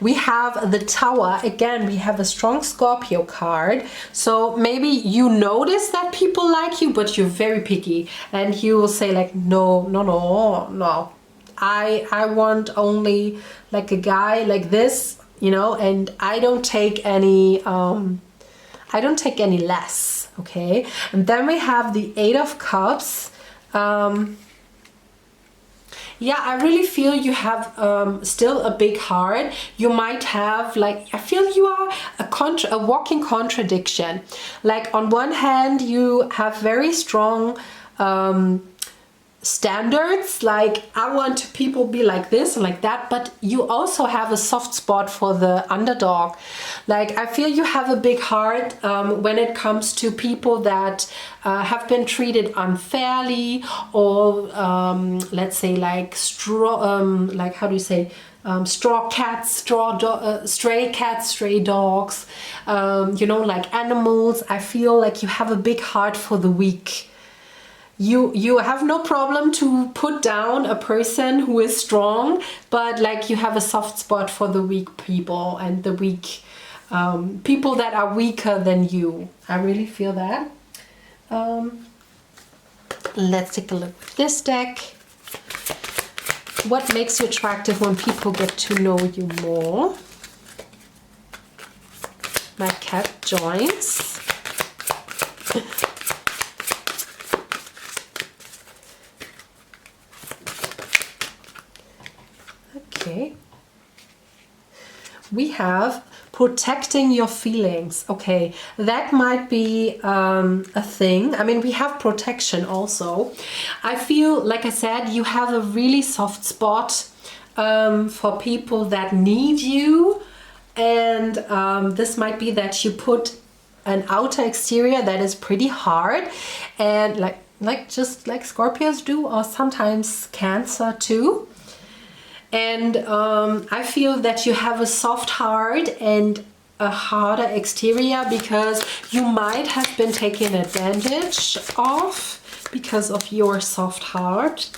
We have the Tower. Again, we have a strong Scorpio card. So maybe you notice that people like you, but you're very picky, and you will say like, no. I want only like a guy like this, you know, and I don't take any less. Okay, and then we have the Eight of Cups. Yeah, I really feel you have still a big heart. You might have, like, I feel you are a walking contradiction. Like on one hand, you have very strong standards, like I want people be like this and like that, but you also have a soft spot for the underdog. Like I feel you have a big heart when it comes to people that have been treated unfairly, or let's say like like how do you say, straw cats, stray cats, stray dogs, you know, like animals. I feel like you have a big heart for the weak. You have no problem to put down a person who is strong, but like you have a soft spot for the weak people and the weak people that are weaker than you. I really feel that. Let's take a look at this deck. What makes you attractive when people get to know you more? My cat joins. Okay. We have protecting your feelings. Okay, that might be a thing. I mean, we have protection also. I feel, like I said, you have a really soft spot for people that need you, and this might be that you put an outer exterior that is pretty hard, and just like Scorpios do, or sometimes Cancer too. And I feel that you have a soft heart and a harder exterior because you might have been taken advantage of because of your soft heart.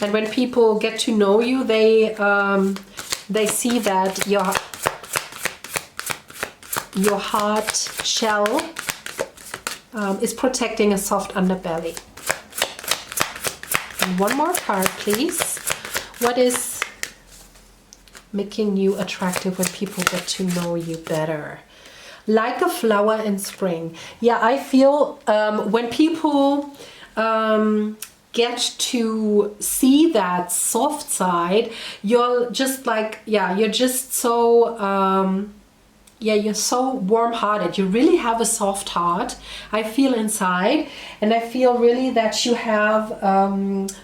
And when people get to know you, they see that your heart shell is protecting a soft underbelly. And one more card, please. What is making you attractive when people get to know you better? Like a flower in spring. Yeah, I feel when people get to see that soft side, you're just like, yeah, you're just so you're so warm-hearted. You really have a soft heart, I feel, inside. And I feel really that you have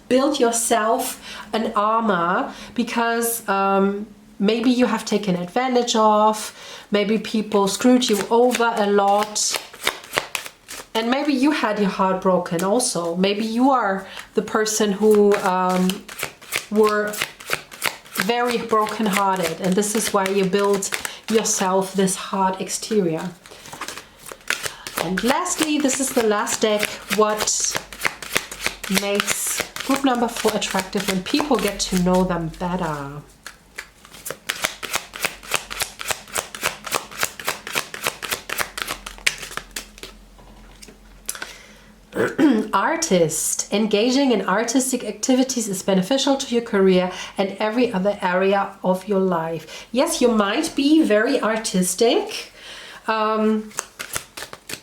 built yourself an armor because maybe you have taken advantage of, maybe people screwed you over a lot. And maybe you had your heart broken also. Maybe you are the person who were very broken-hearted, and this is why you built yourself this hard exterior. And lastly, this is the last deck. What makes group number 4 attractive when people get to know them better? Artist. Engaging in artistic activities is beneficial to your career and every other area of your life. Yes, you might be very artistic.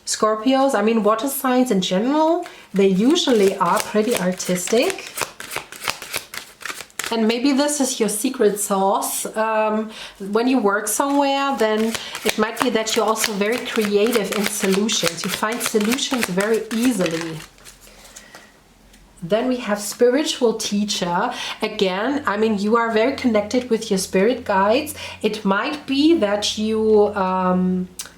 Scorpios, I mean, water signs in general, they usually are pretty artistic. And maybe this is your secret sauce. When you work somewhere, then it might be that you're also very creative in solutions. You find solutions very easily. Then we have spiritual teacher. Again, I mean, you are very connected with your spirit guides. It might be that you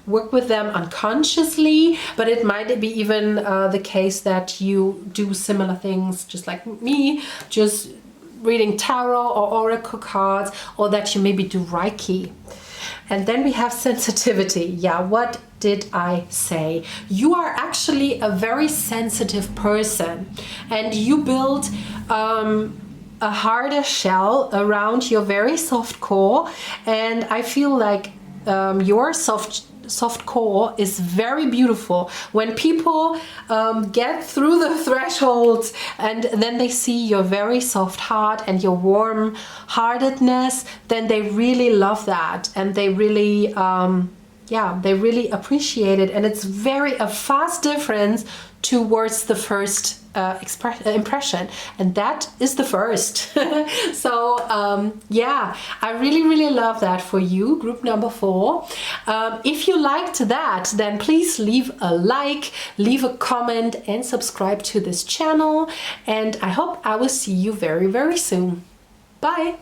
work with them unconsciously, but it might be even the case that you do similar things, just like me, just reading tarot or oracle cards, or that you maybe do Reiki. And then we have sensitivity. Yeah, what did I say? You are actually a very sensitive person, and you build a harder shell around your very soft core, and I feel like your soft core is very beautiful. When people get through the thresholds and then they see your very soft heart and your warm heartedness, then they really love that, and they really yeah, they really appreciate it, and it's a fast difference towards the first impression, and that is the first. So yeah, I really love that for you, group number 4. If you liked that, then please leave a like, leave a comment, and subscribe to this channel, and I hope I will see you very soon. Bye.